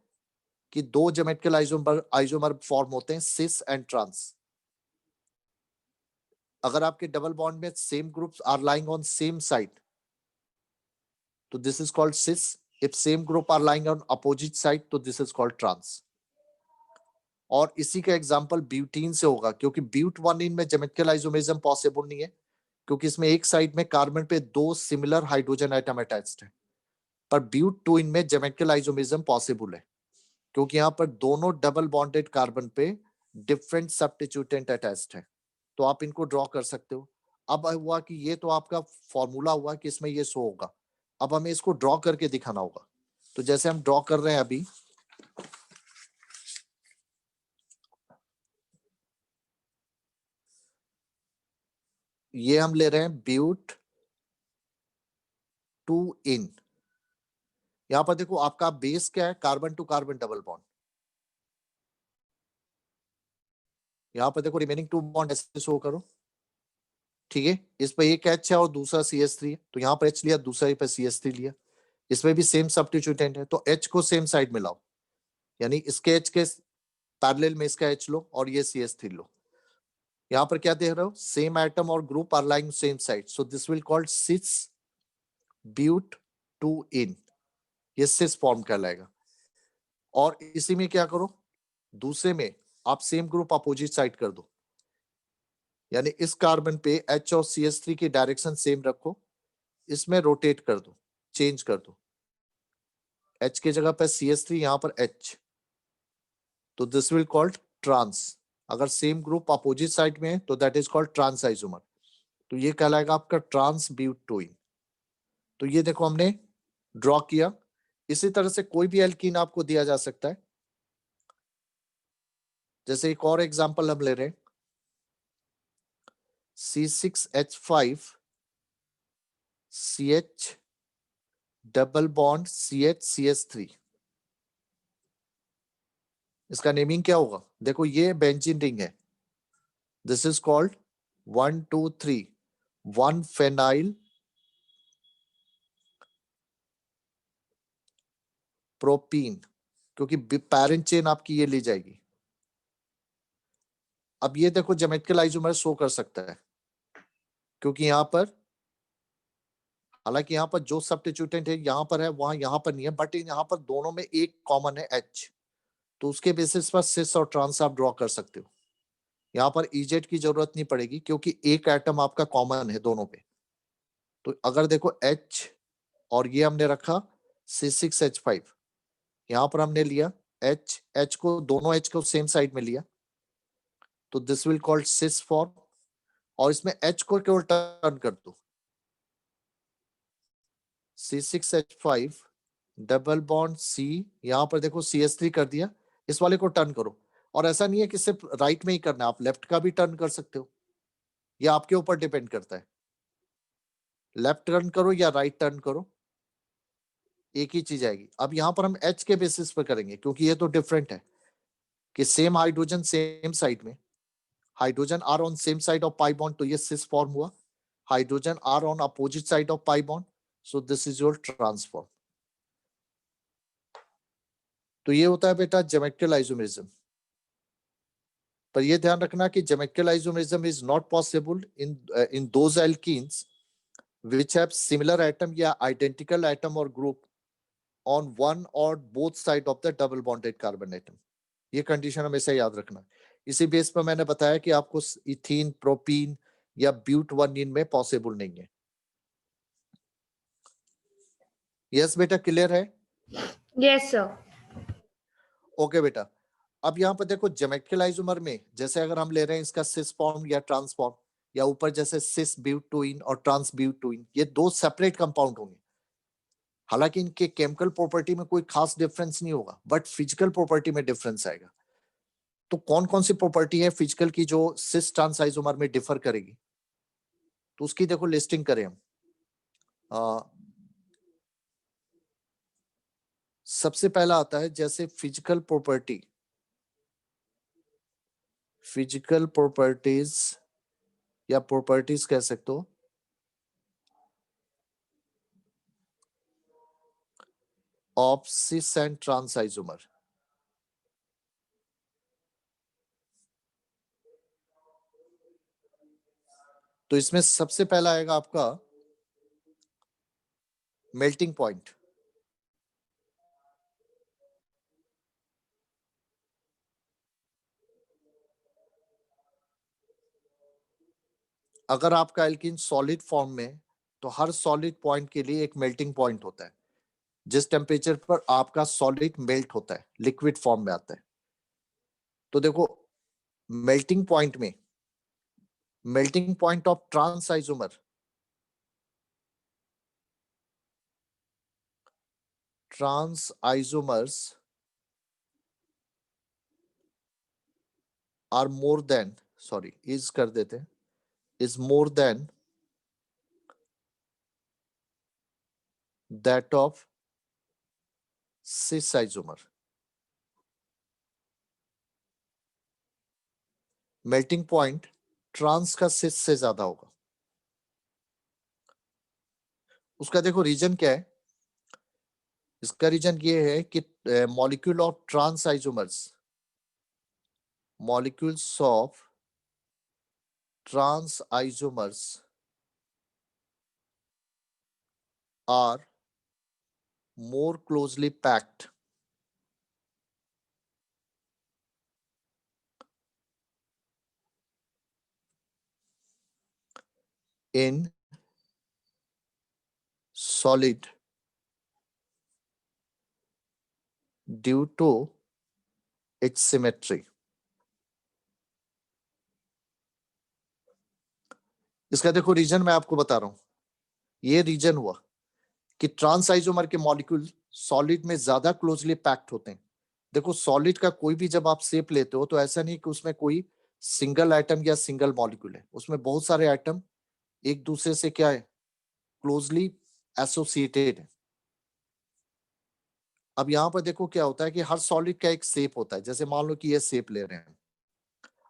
कि 2 ज्योमेट्रिकल आइसोमर फॉर्म होते हैं, सिस एंड ट्रांस। अगर आपके डबल बॉन्ड में same groups are lying on same side तो this is called cis. If same group are lying on opposite side तो दिस इज कॉल्ड ट्रांस। और इसी का एग्जांपल ब्यूटीन से होगा, क्योंकि ब्यूट 1 इन में ज्योमेट्रिकल आइसोमेरिज्म पॉसिबल नहीं है, क्योंकि इसमें एक साइड में कार्बन पे 2 सिमिलर हाइड्रोजन एटम अटैच्ड है। पर ब्यूट 2 इन में ज्योमेट्रिकल आइसोमेरिज्म पॉसिबल है, क्योंकि यहाँ पर दोनों डबल बॉन्डेड कार्बन पे डिफरेंट सब्स्टिट्यूटेंट अटैच्ड है। तो आप इनको ड्रॉ कर सकते हो। अब हुआ कि ये तो आपका फॉर्मूला हुआ कि इसमें ये शो होगा, अब हमें इसको ड्रॉ करके दिखाना होगा। तो जैसे हम ड्रॉ कर रहे हैं अभी, ये हम ले रहे हैं ब्यूट 2 इन। यहां पर देखो आपका बेस क्या है, carbon to carbon double bond. यहां पर देखो रिमेनिंग 2 बॉन्ड ऐसे शो करो, ठीक है। इस पर एक H है और दूसरा CH3 है, तो यहाँ पर H लिया, दूसरा पर CH3 लिया। इसमें भी सेम सब्स्टिट्यूटेंट है, तो H को सेम साइड में लाओ, यानी इसके H के पैरेलल में इसका H लो और ये CH3 लो। यहाँ पर क्या देख रहे हो, सेम एटम और group are lying same side, so this will called cis but 2 ene. ये सिस फॉर्म कहलाएगा। और इसी में क्या करो, दूसरे में आप सेम ग्रुप अपोजिट साइड कर दो, यानी इस कार्बन पे H और CH3 की डायरेक्शन सेम रखो, इसमें रोटेट कर दो, चेंज कर दो। H की जगह पर CH3, यहां पर H, तो दिस विल कॉल्ड ट्रांस। अगर सेम ग्रुप अपोजिट साइड में है तो that is called trans isomer, तो ये कहलाएगा आपका ट्रांस ब्यूट 2 इन। तो ये देखो हमने ड्रॉ किया। इसी तरह से कोई भी एल्कीन आपको दिया जा सकता है। जैसे एक और एग्जांपल हम ले रहे हैं, C6H5 CH double bond CH CH3। इसका नेमिंग क्या होगा, देखो ये बेंजीन रिंग है, this is called 1 2 3 1 phenyl propene, क्योंकि पैरेंट चेन आपकी ये ली जाएगी। अब ये देखो ज्योमेट्रिकल आइसोमर शो कर सकता है, क्योंकि यहां पर, हालांकि यहाँ पर जो सब्स्टिट्यूटेंट है यहाँ पर है, वहां यहाँ पर नहीं है, बट यहाँ पर दोनों में एक कॉमन है H, तो उसके बेसिस पर सिस और ट्रांस आप ड्रॉ कर सकते हो। यहाँ पर EZ की जरूरत नहीं पड़ेगी, क्योंकि एक एटम आपका कॉमन है दोनों पे। तो अगर देखो H और ये हमने रखा C6H5, यहाँ पर हमने लिया H को, दोनों H को सेम साइड में लिया, तो this will called cis form, और इसमें H को केवल टर्न कर दो, C6H5 डबल बॉन्ड C, यहाँ पर देखो CS3 कर दिया, इस वाले को टर्न करो। और ऐसा नहीं है कि सिर्फ राइट में ही करना है, आप लेफ्ट का भी टर्न कर सकते हो, ये आपके ऊपर डिपेंड करता है, लेफ्ट टर्न करो या राइट टर्न करो, एक ही चीज आएगी। अब यहाँ पर हम H के बेसिस पर करेंगे, क्योंकि ये तो डिफरेंट है कि सेम हाइड्रोजन सेम साइड में, hydrogen are on same side of pi bond, तो ये सिस फॉर्म हुआ, hydrogen are on opposite side of pi bond, so this is your trans form. तो ये होता है बेटा ज्योमेट्रिकल आइसोमेरिज्म। पर ये ध्यान रखना कि geometrical isomerism is not possible in those alkenes which have similar atom या identical atom or group on one or both side of the double bonded carbon atom. ये कंडीशन हमेशा याद रखना। इसी बेस पर मैंने बताया कि आपको इथीन, प्रोपीन या ब्यूट वनीन में पॉसिबल नहीं है। यस बेटा, क्लियर है? Yes, sir. ओके बेटा, अब यहाँ पर देखो ज्योमेट्रिकल आइसोमर में जैसे अगर हम ले रहे हैं इसका सिस फॉर्म या ट्रांसफॉर्म, या ऊपर जैसे सिस ब्यूटोइन और ट्रांस ब्यूटोइन, ये दो सेपरेट कंपाउंड होंगे। हालांकि इनके केमिकल प्रॉपर्टी में कोई खास डिफरेंस नहीं होगा, बट फिजिकल प्रॉपर्टी में डिफरेंस आएगा। तो कौन कौन सी प्रॉपर्टी है फिजिकल की जो सिस ट्रांस आइसोमर में डिफर करेगी, तो उसकी देखो लिस्टिंग करें हम। सबसे पहला आता है जैसे फिजिकल प्रॉपर्टीज या प्रॉपर्टीज कह सकते हो, of cis and trans isomer. तो इसमें सबसे पहला आएगा आपका मेल्टिंग पॉइंट। अगर आपका एल्कीन सॉलिड फॉर्म में, तो हर सॉलिड पॉइंट के लिए एक मेल्टिंग पॉइंट होता है, जिस टेम्परेचर पर आपका सॉलिड मेल्ट होता है, लिक्विड फॉर्म में आता है। तो देखो melting point of trans isomer, trans isomers are more than, sorry is कर देते हैं, is more than that of cis isomer. Melting point trans का सिस से ज्यादा होगा। उसका देखो रीजन क्या है, इसका रीजन ये है कि molecule of trans isomers, molecules of trans isomers are more closely packed in solid due to its symmetry. इसका देखो रीजन मैं आपको बता रहा हूं, ये रीजन हुआ कि ट्रांस आइसोमर के मॉलिक्यूल सॉलिड में ज्यादा क्लोजली पैक्ड होते हैं। देखो सॉलिड का कोई भी जब आप शेप लेते हो, तो ऐसा नहीं कि उसमें कोई सिंगल एटम या सिंगल मॉलिक्यूल है, उसमें बहुत सारे एटम एक दूसरे से क्या है, क्लोजली एसोसिएटेड है। अब यहाँ पर देखो क्या होता है कि हर सॉलिड का एक शेप होता है, जैसे मान लो कि ये शेप ले रहे हैं।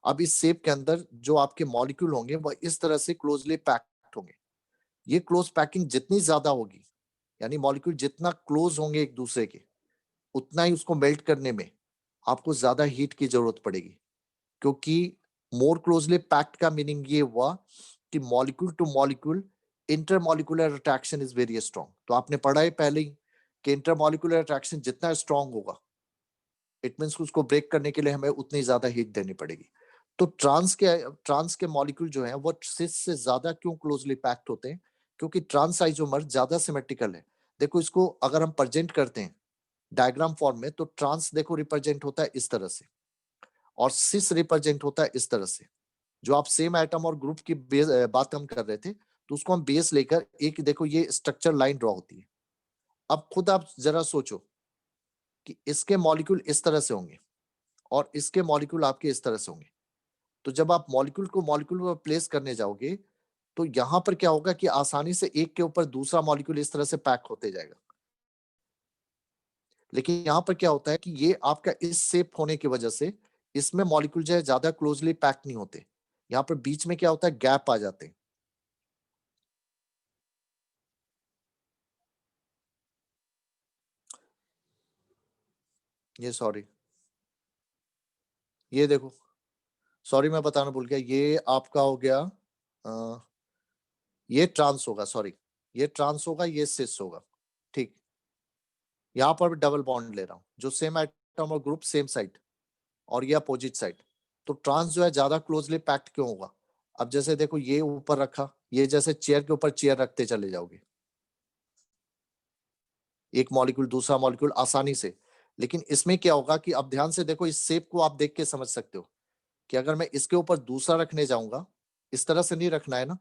अब इस शेप के अंदर जो आपके मॉलिक्यूल होंगे वह इस तरह से क्लोजली पैक्ड होंगे। ये क्लोज पैकिंग जितनी ज्यादा होगी, यानी मॉलिक्यूल जितना क्लोज होंगे एक दूसरे के, उतना ही उसको मेल्ट करने में आपको ज्यादा हीट की जरूरत पड़ेगी, क्योंकि मोर क्लोजली पैक्ड का मीनिंग ये हुआ कि molecule to molecule intermolecular attraction is very strong. तो आपने पढ़ा है पहले ही कि इंटरमॉलिक्यूलर अट्रैक्शन जितना स्ट्रॉन्ग होगा, इट मींस उसको ब्रेक करने के लिए हमें उतनी ज्यादा हीट देनी पड़ेगी। तो ट्रांस के मॉलिक्यूल जो है वो सिस से ज्यादा क्यों क्लोजली पैक्ड होते हैं, क्योंकि ट्रांस आइसोमर ज्यादा सिमेट्रिकल है। देखो इसको अगर हम प्रेजेंट करते हैं डायग्राम फॉर्म में, तो ट्रांस देखो रिप्रेजेंट होता है इस तरह से और सिस रिप्रेजेंट होता है इस तरह से। जो आप सेम एटम और ग्रुप की बात हम कर रहे थे, तो उसको हम बेस लेकर एक देखो ये स्ट्रक्चर लाइन ड्रॉ होती है। अब खुद आप जरा सोचो कि इसके मॉलिक्यूल इस तरह से होंगे और इसके मॉलिक्यूल आपके इस तरह से होंगे। तो जब आप मॉलिक्यूल को मॉलिक्यूल पर प्लेस करने जाओगे, तो यहां पर क्या होगा कि आसानी से एक के ऊपर दूसरा मॉलिक्यूल इस तरह से पैक होते जाएगा। लेकिन यहाँ पर क्या होता है कि ये आपका इस शेप होने की वजह से इसमें मॉलिक्यूल जो है ज्यादा क्लोजली पैक नहीं होते। यहाँ पर बीच में क्या होता है, गैप आ जाते हैं। ये सॉरी, ये देखो, सॉरी मैं बताना भूल गया, ये आपका हो गया ये ट्रांस होगा, सॉरी ये ट्रांस होगा, ये सिस होगा। ठीक, यहाँ पर भी डबल बॉन्ड ले रहा हूँ, जो सेम एटम और ग्रुप सेम साइड और ये अपोजिट साइड। तो ट्रांस जो है ज्यादा क्लोजली पैक्ड क्यों होगा? अब जैसे देखो ये ऊपर रखा, ये जैसे चेयर के ऊपर चेयर रखते चले जाओगे, एक मॉलिक्यूल दूसरा मॉलिक्यूल आसानी से। लेकिन इसमें क्या होगा कि अब ध्यान से देखो, इस शेप को आप देख के समझ सकते हो कि अगर मैं इसके ऊपर दूसरा रखने जाऊंगा, इस तरह से नहीं रखना है ना,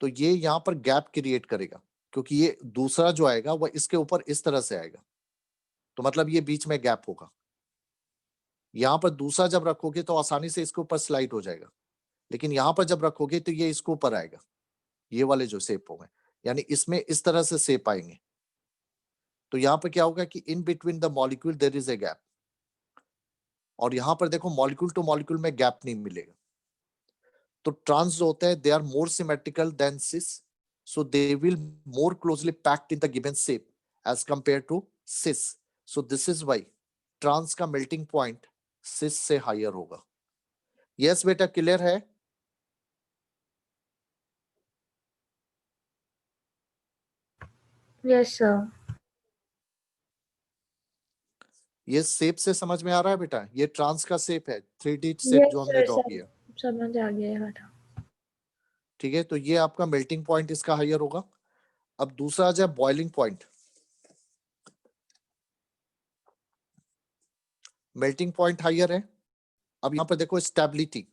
तो ये यहाँ पर गैप क्रिएट करेगा, क्योंकि ये दूसरा जो आएगा वह इसके ऊपर इस तरह से आएगा, तो मतलब ये बीच में गैप होगा। यहाँ पर दूसरा जब रखोगे तो आसानी से इसके ऊपर स्लाइड हो जाएगा, लेकिन यहाँ पर जब रखोगे तो ये इसके ऊपर आएगा, ये वाले जो शेप होंगे, यानी इसमें इस तरह से शेप आएंगे। तो यहाँ पर क्या होगा कि in between the molecule there is a gap, और यहाँ पर देखो मॉलिक्यूल टू मॉलिक्यूल में गैप नहीं मिलेगा। तो ट्रांस जो होते हैं they are more symmetrical than cis, so they will more closely packed in the given shape as compare to cis. So this is why trans का मेल्टिंग पॉइंट सिस से higher होगा। Yes बेटा, clear है? Yes, sir. ये shape से समझ में आ रहा है बेटा? ये ट्रांस का शेप है, 3D शेप Yes, जो हमने sir. ड्रॉ किया। समझ आ गया बेटा। ठीक है, तो ये आपका मेल्टिंग पॉइंट इसका हायर होगा। अब दूसरा आ जाए boiling point. Melting point higher है। अब यहाँ पर देखो स्टेबिलिटी,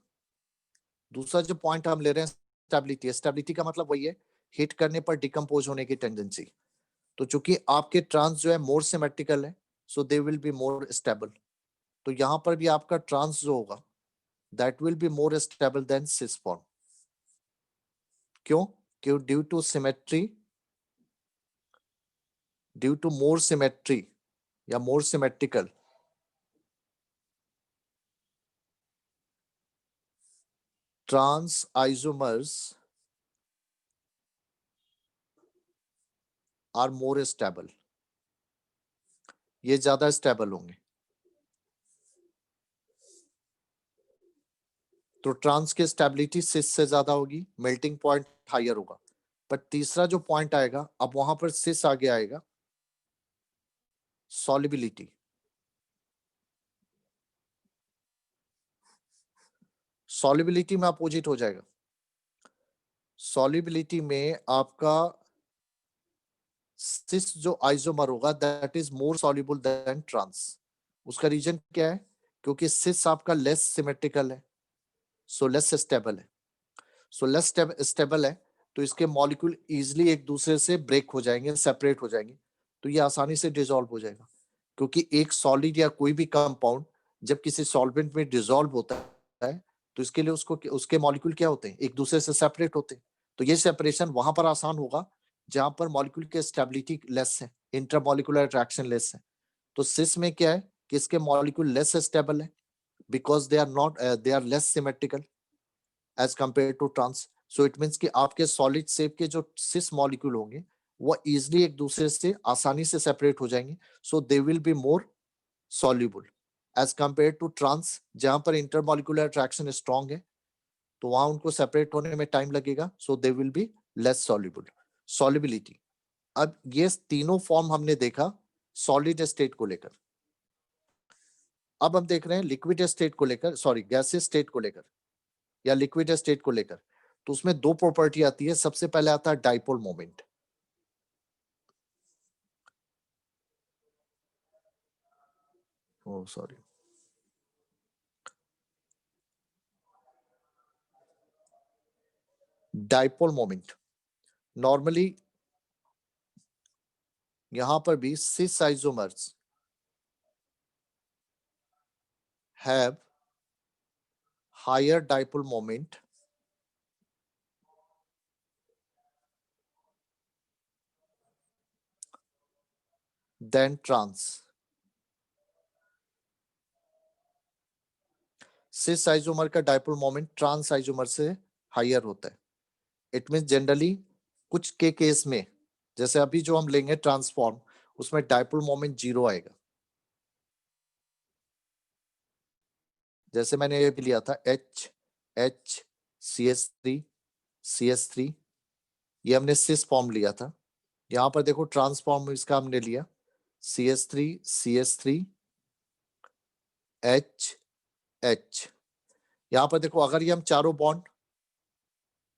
दूसरा जो पॉइंट हम ले रहे हैं स्टेबिलिटी। स्टेबिलिटी का मतलब वही है हिट करने पर डिकम्पोज होने की टेंडेंसी। तो चूंकि आपके ट्रांस जो है मोर सिमेट्रिकल है, so they will be more stable. तो यहाँ पर भी आपका ट्रांस जो होगा that will be more stable than cis form. क्यों? क्यों? Due to symmetry, due to more symmetry या more symmetrical, trans isomers are more stable, ये ज्यादा स्टेबल होंगे। तो ट्रांस की स्टेबिलिटी सिस से ज्यादा होगी, मेल्टिंग पॉइंट हायर होगा। पर तीसरा जो पॉइंट आएगा, अब वहां पर सिस आगे आएगा, सॉल्युबिलिटी। सॉल्युबिलिटी में अपोजिट हो जाएगा। सॉल्युबिलिटी में आपका सिस जो आइसोमर होगा that is more soluble than trans. उसका रीजन क्या है? क्योंकि सिस आपका लेस सिमेट्रिकल है, सो लेस स्टेबल है। सो लेस स्टेबल है तो इसके मॉलिक्यूल इजिली एक दूसरे से ब्रेक हो जाएंगे, सेपरेट हो जाएंगे, तो ये आसानी से डिसॉल्व हो जाएगा। क्योंकि एक सॉलिड या कोई भी कंपाउंड जब किसी सॉल्वेंट में डिसॉल्व होता है, तो इसके लिए उसको उसके मॉलिक्यूल क्या होते हैं, एक दूसरे से सेपरेट होते हैं। तो ये सेपरेशन वहां पर आसान होगा जहां पर मॉलिक्यूल की स्टेबिलिटी लेस है, इंटरमॉलिक्यूलर अट्रैक्शन लेस है। तो सिस में क्या है कि इसके मॉलिक्यूल लेस स्टेबल है, because they are not they are less symmetrical as compare to trans. So it means कि आपके सॉलिड शेप के जो सिस मॉलिक्यूल होंगे वो इजिली एक दूसरे से आसानी से सेपरेट हो जाएंगे, so they will be more soluble as compare to trans, जहां पर इंटरमॉलिक्यूलर अट्रैक्शन स्ट्रॉन्ग है, तो वहां उनको सेपरेट होने में टाइम लगेगा, so they will be less soluble. Solubility. अब ये तीनों फॉर्म हमने देखा सॉलिड स्टेट को लेकर। अब हम देख रहे हैं लिक्विड स्टेट को लेकर, सॉरी गैसियस स्टेट को लेकर या लिक्विड स्टेट को लेकर। तो उसमें दो प्रॉपर्टी आती है। सबसे पहले आता है dipole moment. oh sorry, dipole moment. Normally यहां पर भी cis isomers have higher dipole moment than trans. cis isomer का dipole moment trans isomer से हायर होता है. इट मीन जनरली कुछ के केस में, जैसे अभी जो हम लेंगे ट्रांसफॉर्म, उसमें डाइपोल मोमेंट 0 आएगा. जैसे मैंने ये भी लिया था H H CS3 CS3, ये हमने सिस फॉर्म लिया था. यहां पर देखो ट्रांसफॉर्म इसका हमने लिया CS3 CS3 H H. यहां पर देखो अगर ये हम चारों बॉन्ड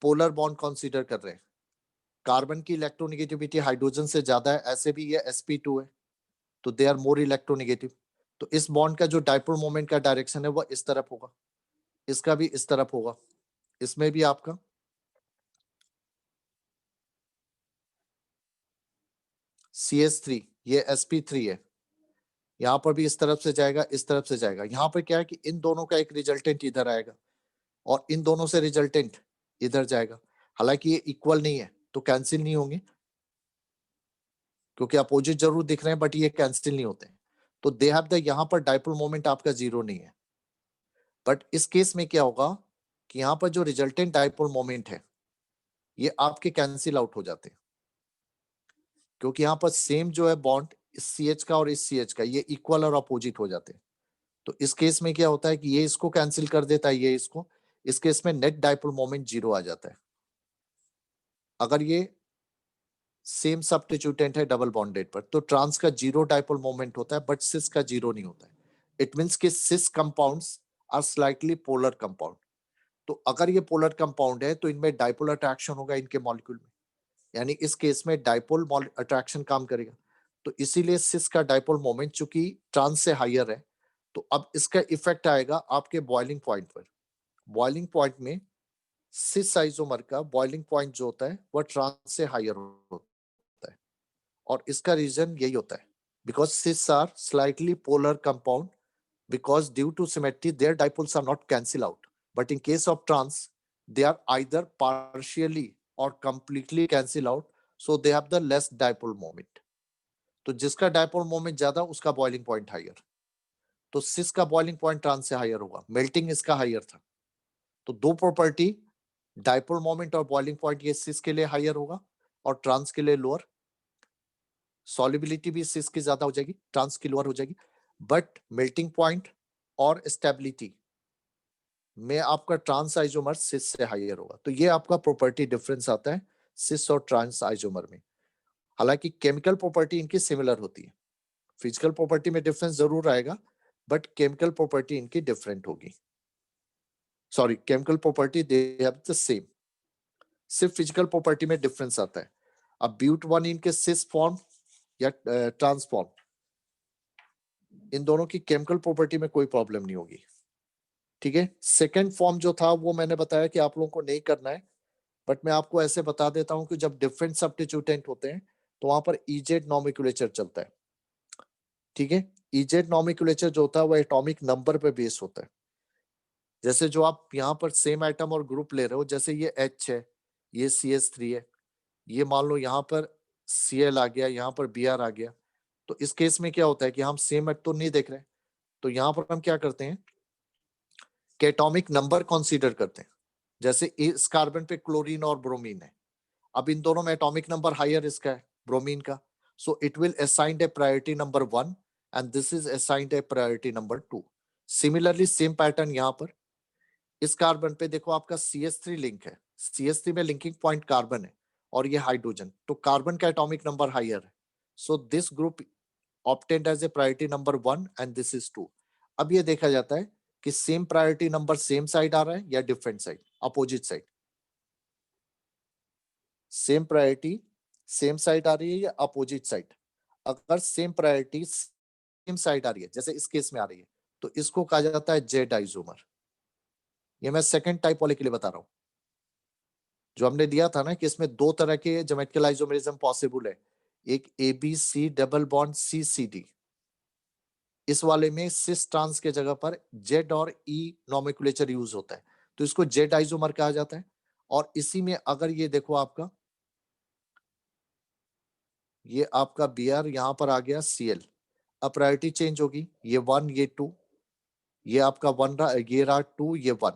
पोलर बॉन्ड कंसीडर कर रहे हैं, कार्बन की इलेक्ट्रोनेगेटिविटी हाइड्रोजन से ज्यादा है, ऐसे भी ये sp2 है, तो दे आर मोर इलेक्ट्रोनेगेटिव. तो इस बॉन्ड का जो डाइपोल मोमेंट का डायरेक्शन है वो इस तरफ होगा, इसका भी इस तरफ होगा. इसमें भी आपका CS3 ये sp3 है, यहां पर भी इस तरफ से जाएगा, इस तरफ से जाएगा. यहां पर क्या है कि इन दोनों का एक रिजल्टेंट इधर आएगा और इन दोनों से रिजल्टेंट इधर जाएगा. हालांकि ये इक्वल नहीं है तो कैंसिल नहीं होंगे, क्योंकि अपोजिट जरूर दिख रहे हैं बट ये कैंसिल नहीं होते. तो दे हैव द, यहां पर डाइपोल मोमेंट आपका 0 नहीं है. बट इस केस में क्या होगा कि यहाँ पर जो रिजल्टेंट डाइपोल मोमेंट है ये आपके कैंसिल आउट हो जाते हैं, क्योंकि यहाँ पर सेम जो है बॉन्ड इस CH का और इस CH का ये इक्वल और अपोजिट हो जाते हैं. तो इस केस में क्या होता है कि ये इसको कैंसिल कर देता है, ये इसको. इस केस में नेट डाइपोल मोमेंट 0 आ जाता है. अगर ये सेम सब्स्टिट्यूटेंट है डबल बॉन्डेड पर, तो ट्रांस का 0 डाइपोल मोमेंट होता है बट सिस का 0 नहीं होता है. इट मींस कि cis compounds are slightly polar compound. तो अगर ये पोलर कंपाउंड है तो इनमें डाइपोल अट्रैक्शन होगा इनके मॉलिक्यूल में, यानी इस केस में डाइपोल अट्रैक्शन काम करेगा. तो इसीलिए सिस का डाइपोल मोमेंट चूंकि ट्रांस से हायर है, तो अब इसका इफेक्ट आएगा आपके बॉइलिंग पॉइंट पर. बॉइलिंग पॉइंट में सिस आइसोमर का बॉइलिंग पॉइंट जो होता है वह ट्रांस से हायर होता है. और इसका रीजन यही होता है because cis are slightly polar compound, because due to symmetry their dipoles are not cancel out, but in case of trans they are either partially or completely cancel out, so they have the less dipole moment. तो जिसका dipole moment ज्यादा उसका boiling point higher, तो सिस का boiling point trans से higher होगा, melting इसका higher था. तो दो प्रॉपर्टी, डाइपोल मोमेंट और बॉइलिंग पॉइंट, ये सिस के लिए हायर होगा और ट्रांस के लिए लोअर. सॉल्युबिलिटी भी सिस की ज्यादा हो जाएगी, ट्रांस की लोअर हो जाएगी, बट मेल्टिंग पॉइंट और स्टेबिलिटी में आपका ट्रांस आइसोमर सिस से हायर होगा. तो ये आपका प्रॉपर्टी डिफरेंस आता है सिस और ट्रांस आइसोमर में. हालांकि केमिकल प्रॉपर्टी इनकी सिमिलर होती है, फिजिकल प्रॉपर्टी में डिफरेंस जरूर आएगा बट केमिकल प्रॉपर्टी इनकी डिफरेंट होगी. Sorry, chemical property they have the same, सिर्फ फिजिकल प्रॉपर्टी में डिफरेंस आता है. अब ब्यूट वन इनके सिस फॉर्म या ट्रांसफॉर्म, इन दोनों की केमिकल प्रॉपर्टी में कोई प्रॉब्लम नहीं होगी. ठीक है. सेकेंड फॉर्म जो था वो मैंने बताया कि आप लोगों को नहीं करना है, बट मैं आपको ऐसे बता देता हूं कि जब डिफरेंट सब्स्टिट्यूटेंट होते हैं तो वहां पर इजेड नॉमेनक्लेचर चलता है. ठीक है. इजेड नॉमेनक्लेचर जो होता है वो एटॉमिक नंबर पे बेस होता है. जैसे जो आप यहाँ पर सेम आइटम और ग्रुप ले रहे हो, जैसे ये H है, ये CS3 है, ये मान लो यहाँ पर Cl आ गया, यहाँ पर Br आ गया. तो इस केस में क्या होता है कि हम सेम तो नहीं देख रहे, तो यहाँ पर हम क्या करते हैं कि एटॉमिक नंबर कंसीडर करते हैं. जैसे इस कार्बन पे क्लोरीन और ब्रोमीन है, अब इन दोनों में एटॉमिक नंबर हायर इसका है, ब्रोमीन का, so it will assigned A priority number 1 and this is assigned A priority number 2. Similarly same pattern यहाँ पर इस कार्बन पे देखो, आपका CS3 लिंक है, CS3 में लिंकिंग पॉइंट कार्बन है और ये हाइड्रोजन, तो कार्बन का एटॉमिक नंबर हायर है, so this group obtained as a priority number 1 and this is 2. अब ये देखा जाता है कि same priority number same side आ रहा है या different side, opposite side. Same priority same side आ रही है या अपोजिट साइड. अगर सेम प्रायोरिटी सेम साइड आ रही है, जैसे इस केस में आ रही है, तो इसको कहा जाता है जेड आइसोमर। ये मैं सेकंड टाइप वाले के लिए बता रहा हूँ। जो हमने दिया था ना कि इसमें दो तरह के ज्योमेट्रिकल आइसोमेरिज्म पॉसिबल है, एक ABC डबल बॉन्ड CCD। इस वाले में सिस ट्रांस के जगह पर जेड और ई नोमेनक्लेचर यूज होता है, तो इसको जेड आइसोमर कहा जाता है। और इसी में अगर ये देखो आपका, ये आपका Br यहां पर आ गया Cl, अब प्रायोरिटी चेंज होगी, ये 1 ये 2, ये आपका 1 रहा, ये रहा 2 ये 1।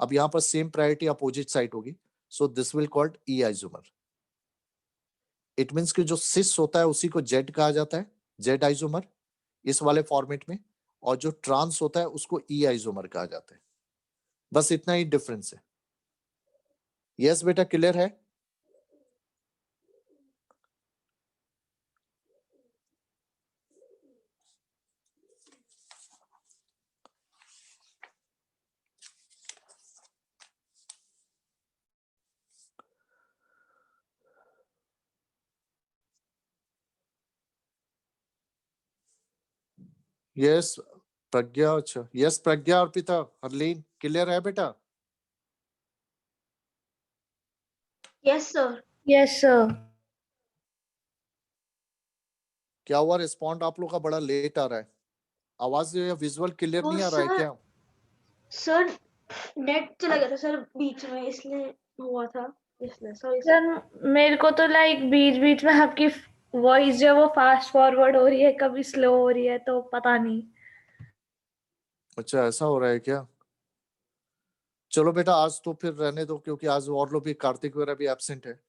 अब यहाँ पर सेम प्रायोरिटी अपोजिट साइड होगी, सो this will called E isomer. It means कि जो सिस होता है उसी को जेड कहा जाता है, जेड आइसोमर इस वाले फॉर्मेट में, और जो ट्रांस होता है उसको ई आइसोमर कहा जाता है। बस इतना ही डिफरेंस है। यस बेटा, क्लियर है? यस प्रज्ञा, अच्छा यस प्रज्ञा, अर्पिता, हरलीन, क्लियर है बेटा? Yes, sir. Yes, sir. क्या हुआ, रिस्पॉन्ड आप लोग का बड़ा लेट आ रहा है, आवाज या विजुअल क्लियर वो नहीं आ रहा है सर- क्या? सर नेट चला गया था सर बीच में, इसलिए हुआ था, इसलिए सॉरी सर। सर मेरे को तो लाइक बीच बीच में आपकी वॉइस जो वो फास्ट फॉरवर्ड हो रही है, कभी स्लो हो रही है, तो पता नहीं। अच्छा ऐसा हो रहा है क्या? चलो बेटा आज तो फिर रहने दो, क्योंकि आज और लोग भी, कार्तिक वगैरह भी एब्सेंट है,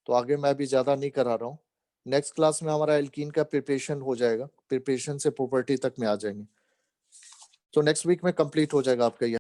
तो आगे मैं भी ज्यादा नहीं करा रहा हूँ। नेक्स्ट क्लास में हमारा एल्कीन का प्रिपरेशन हो जाएगा, प्रिपरेशन से प्रॉपर्टी तक में आ जाएंगे, तो नेक्स्ट वीक में कंप्लीट हो जाएगा आपका ये।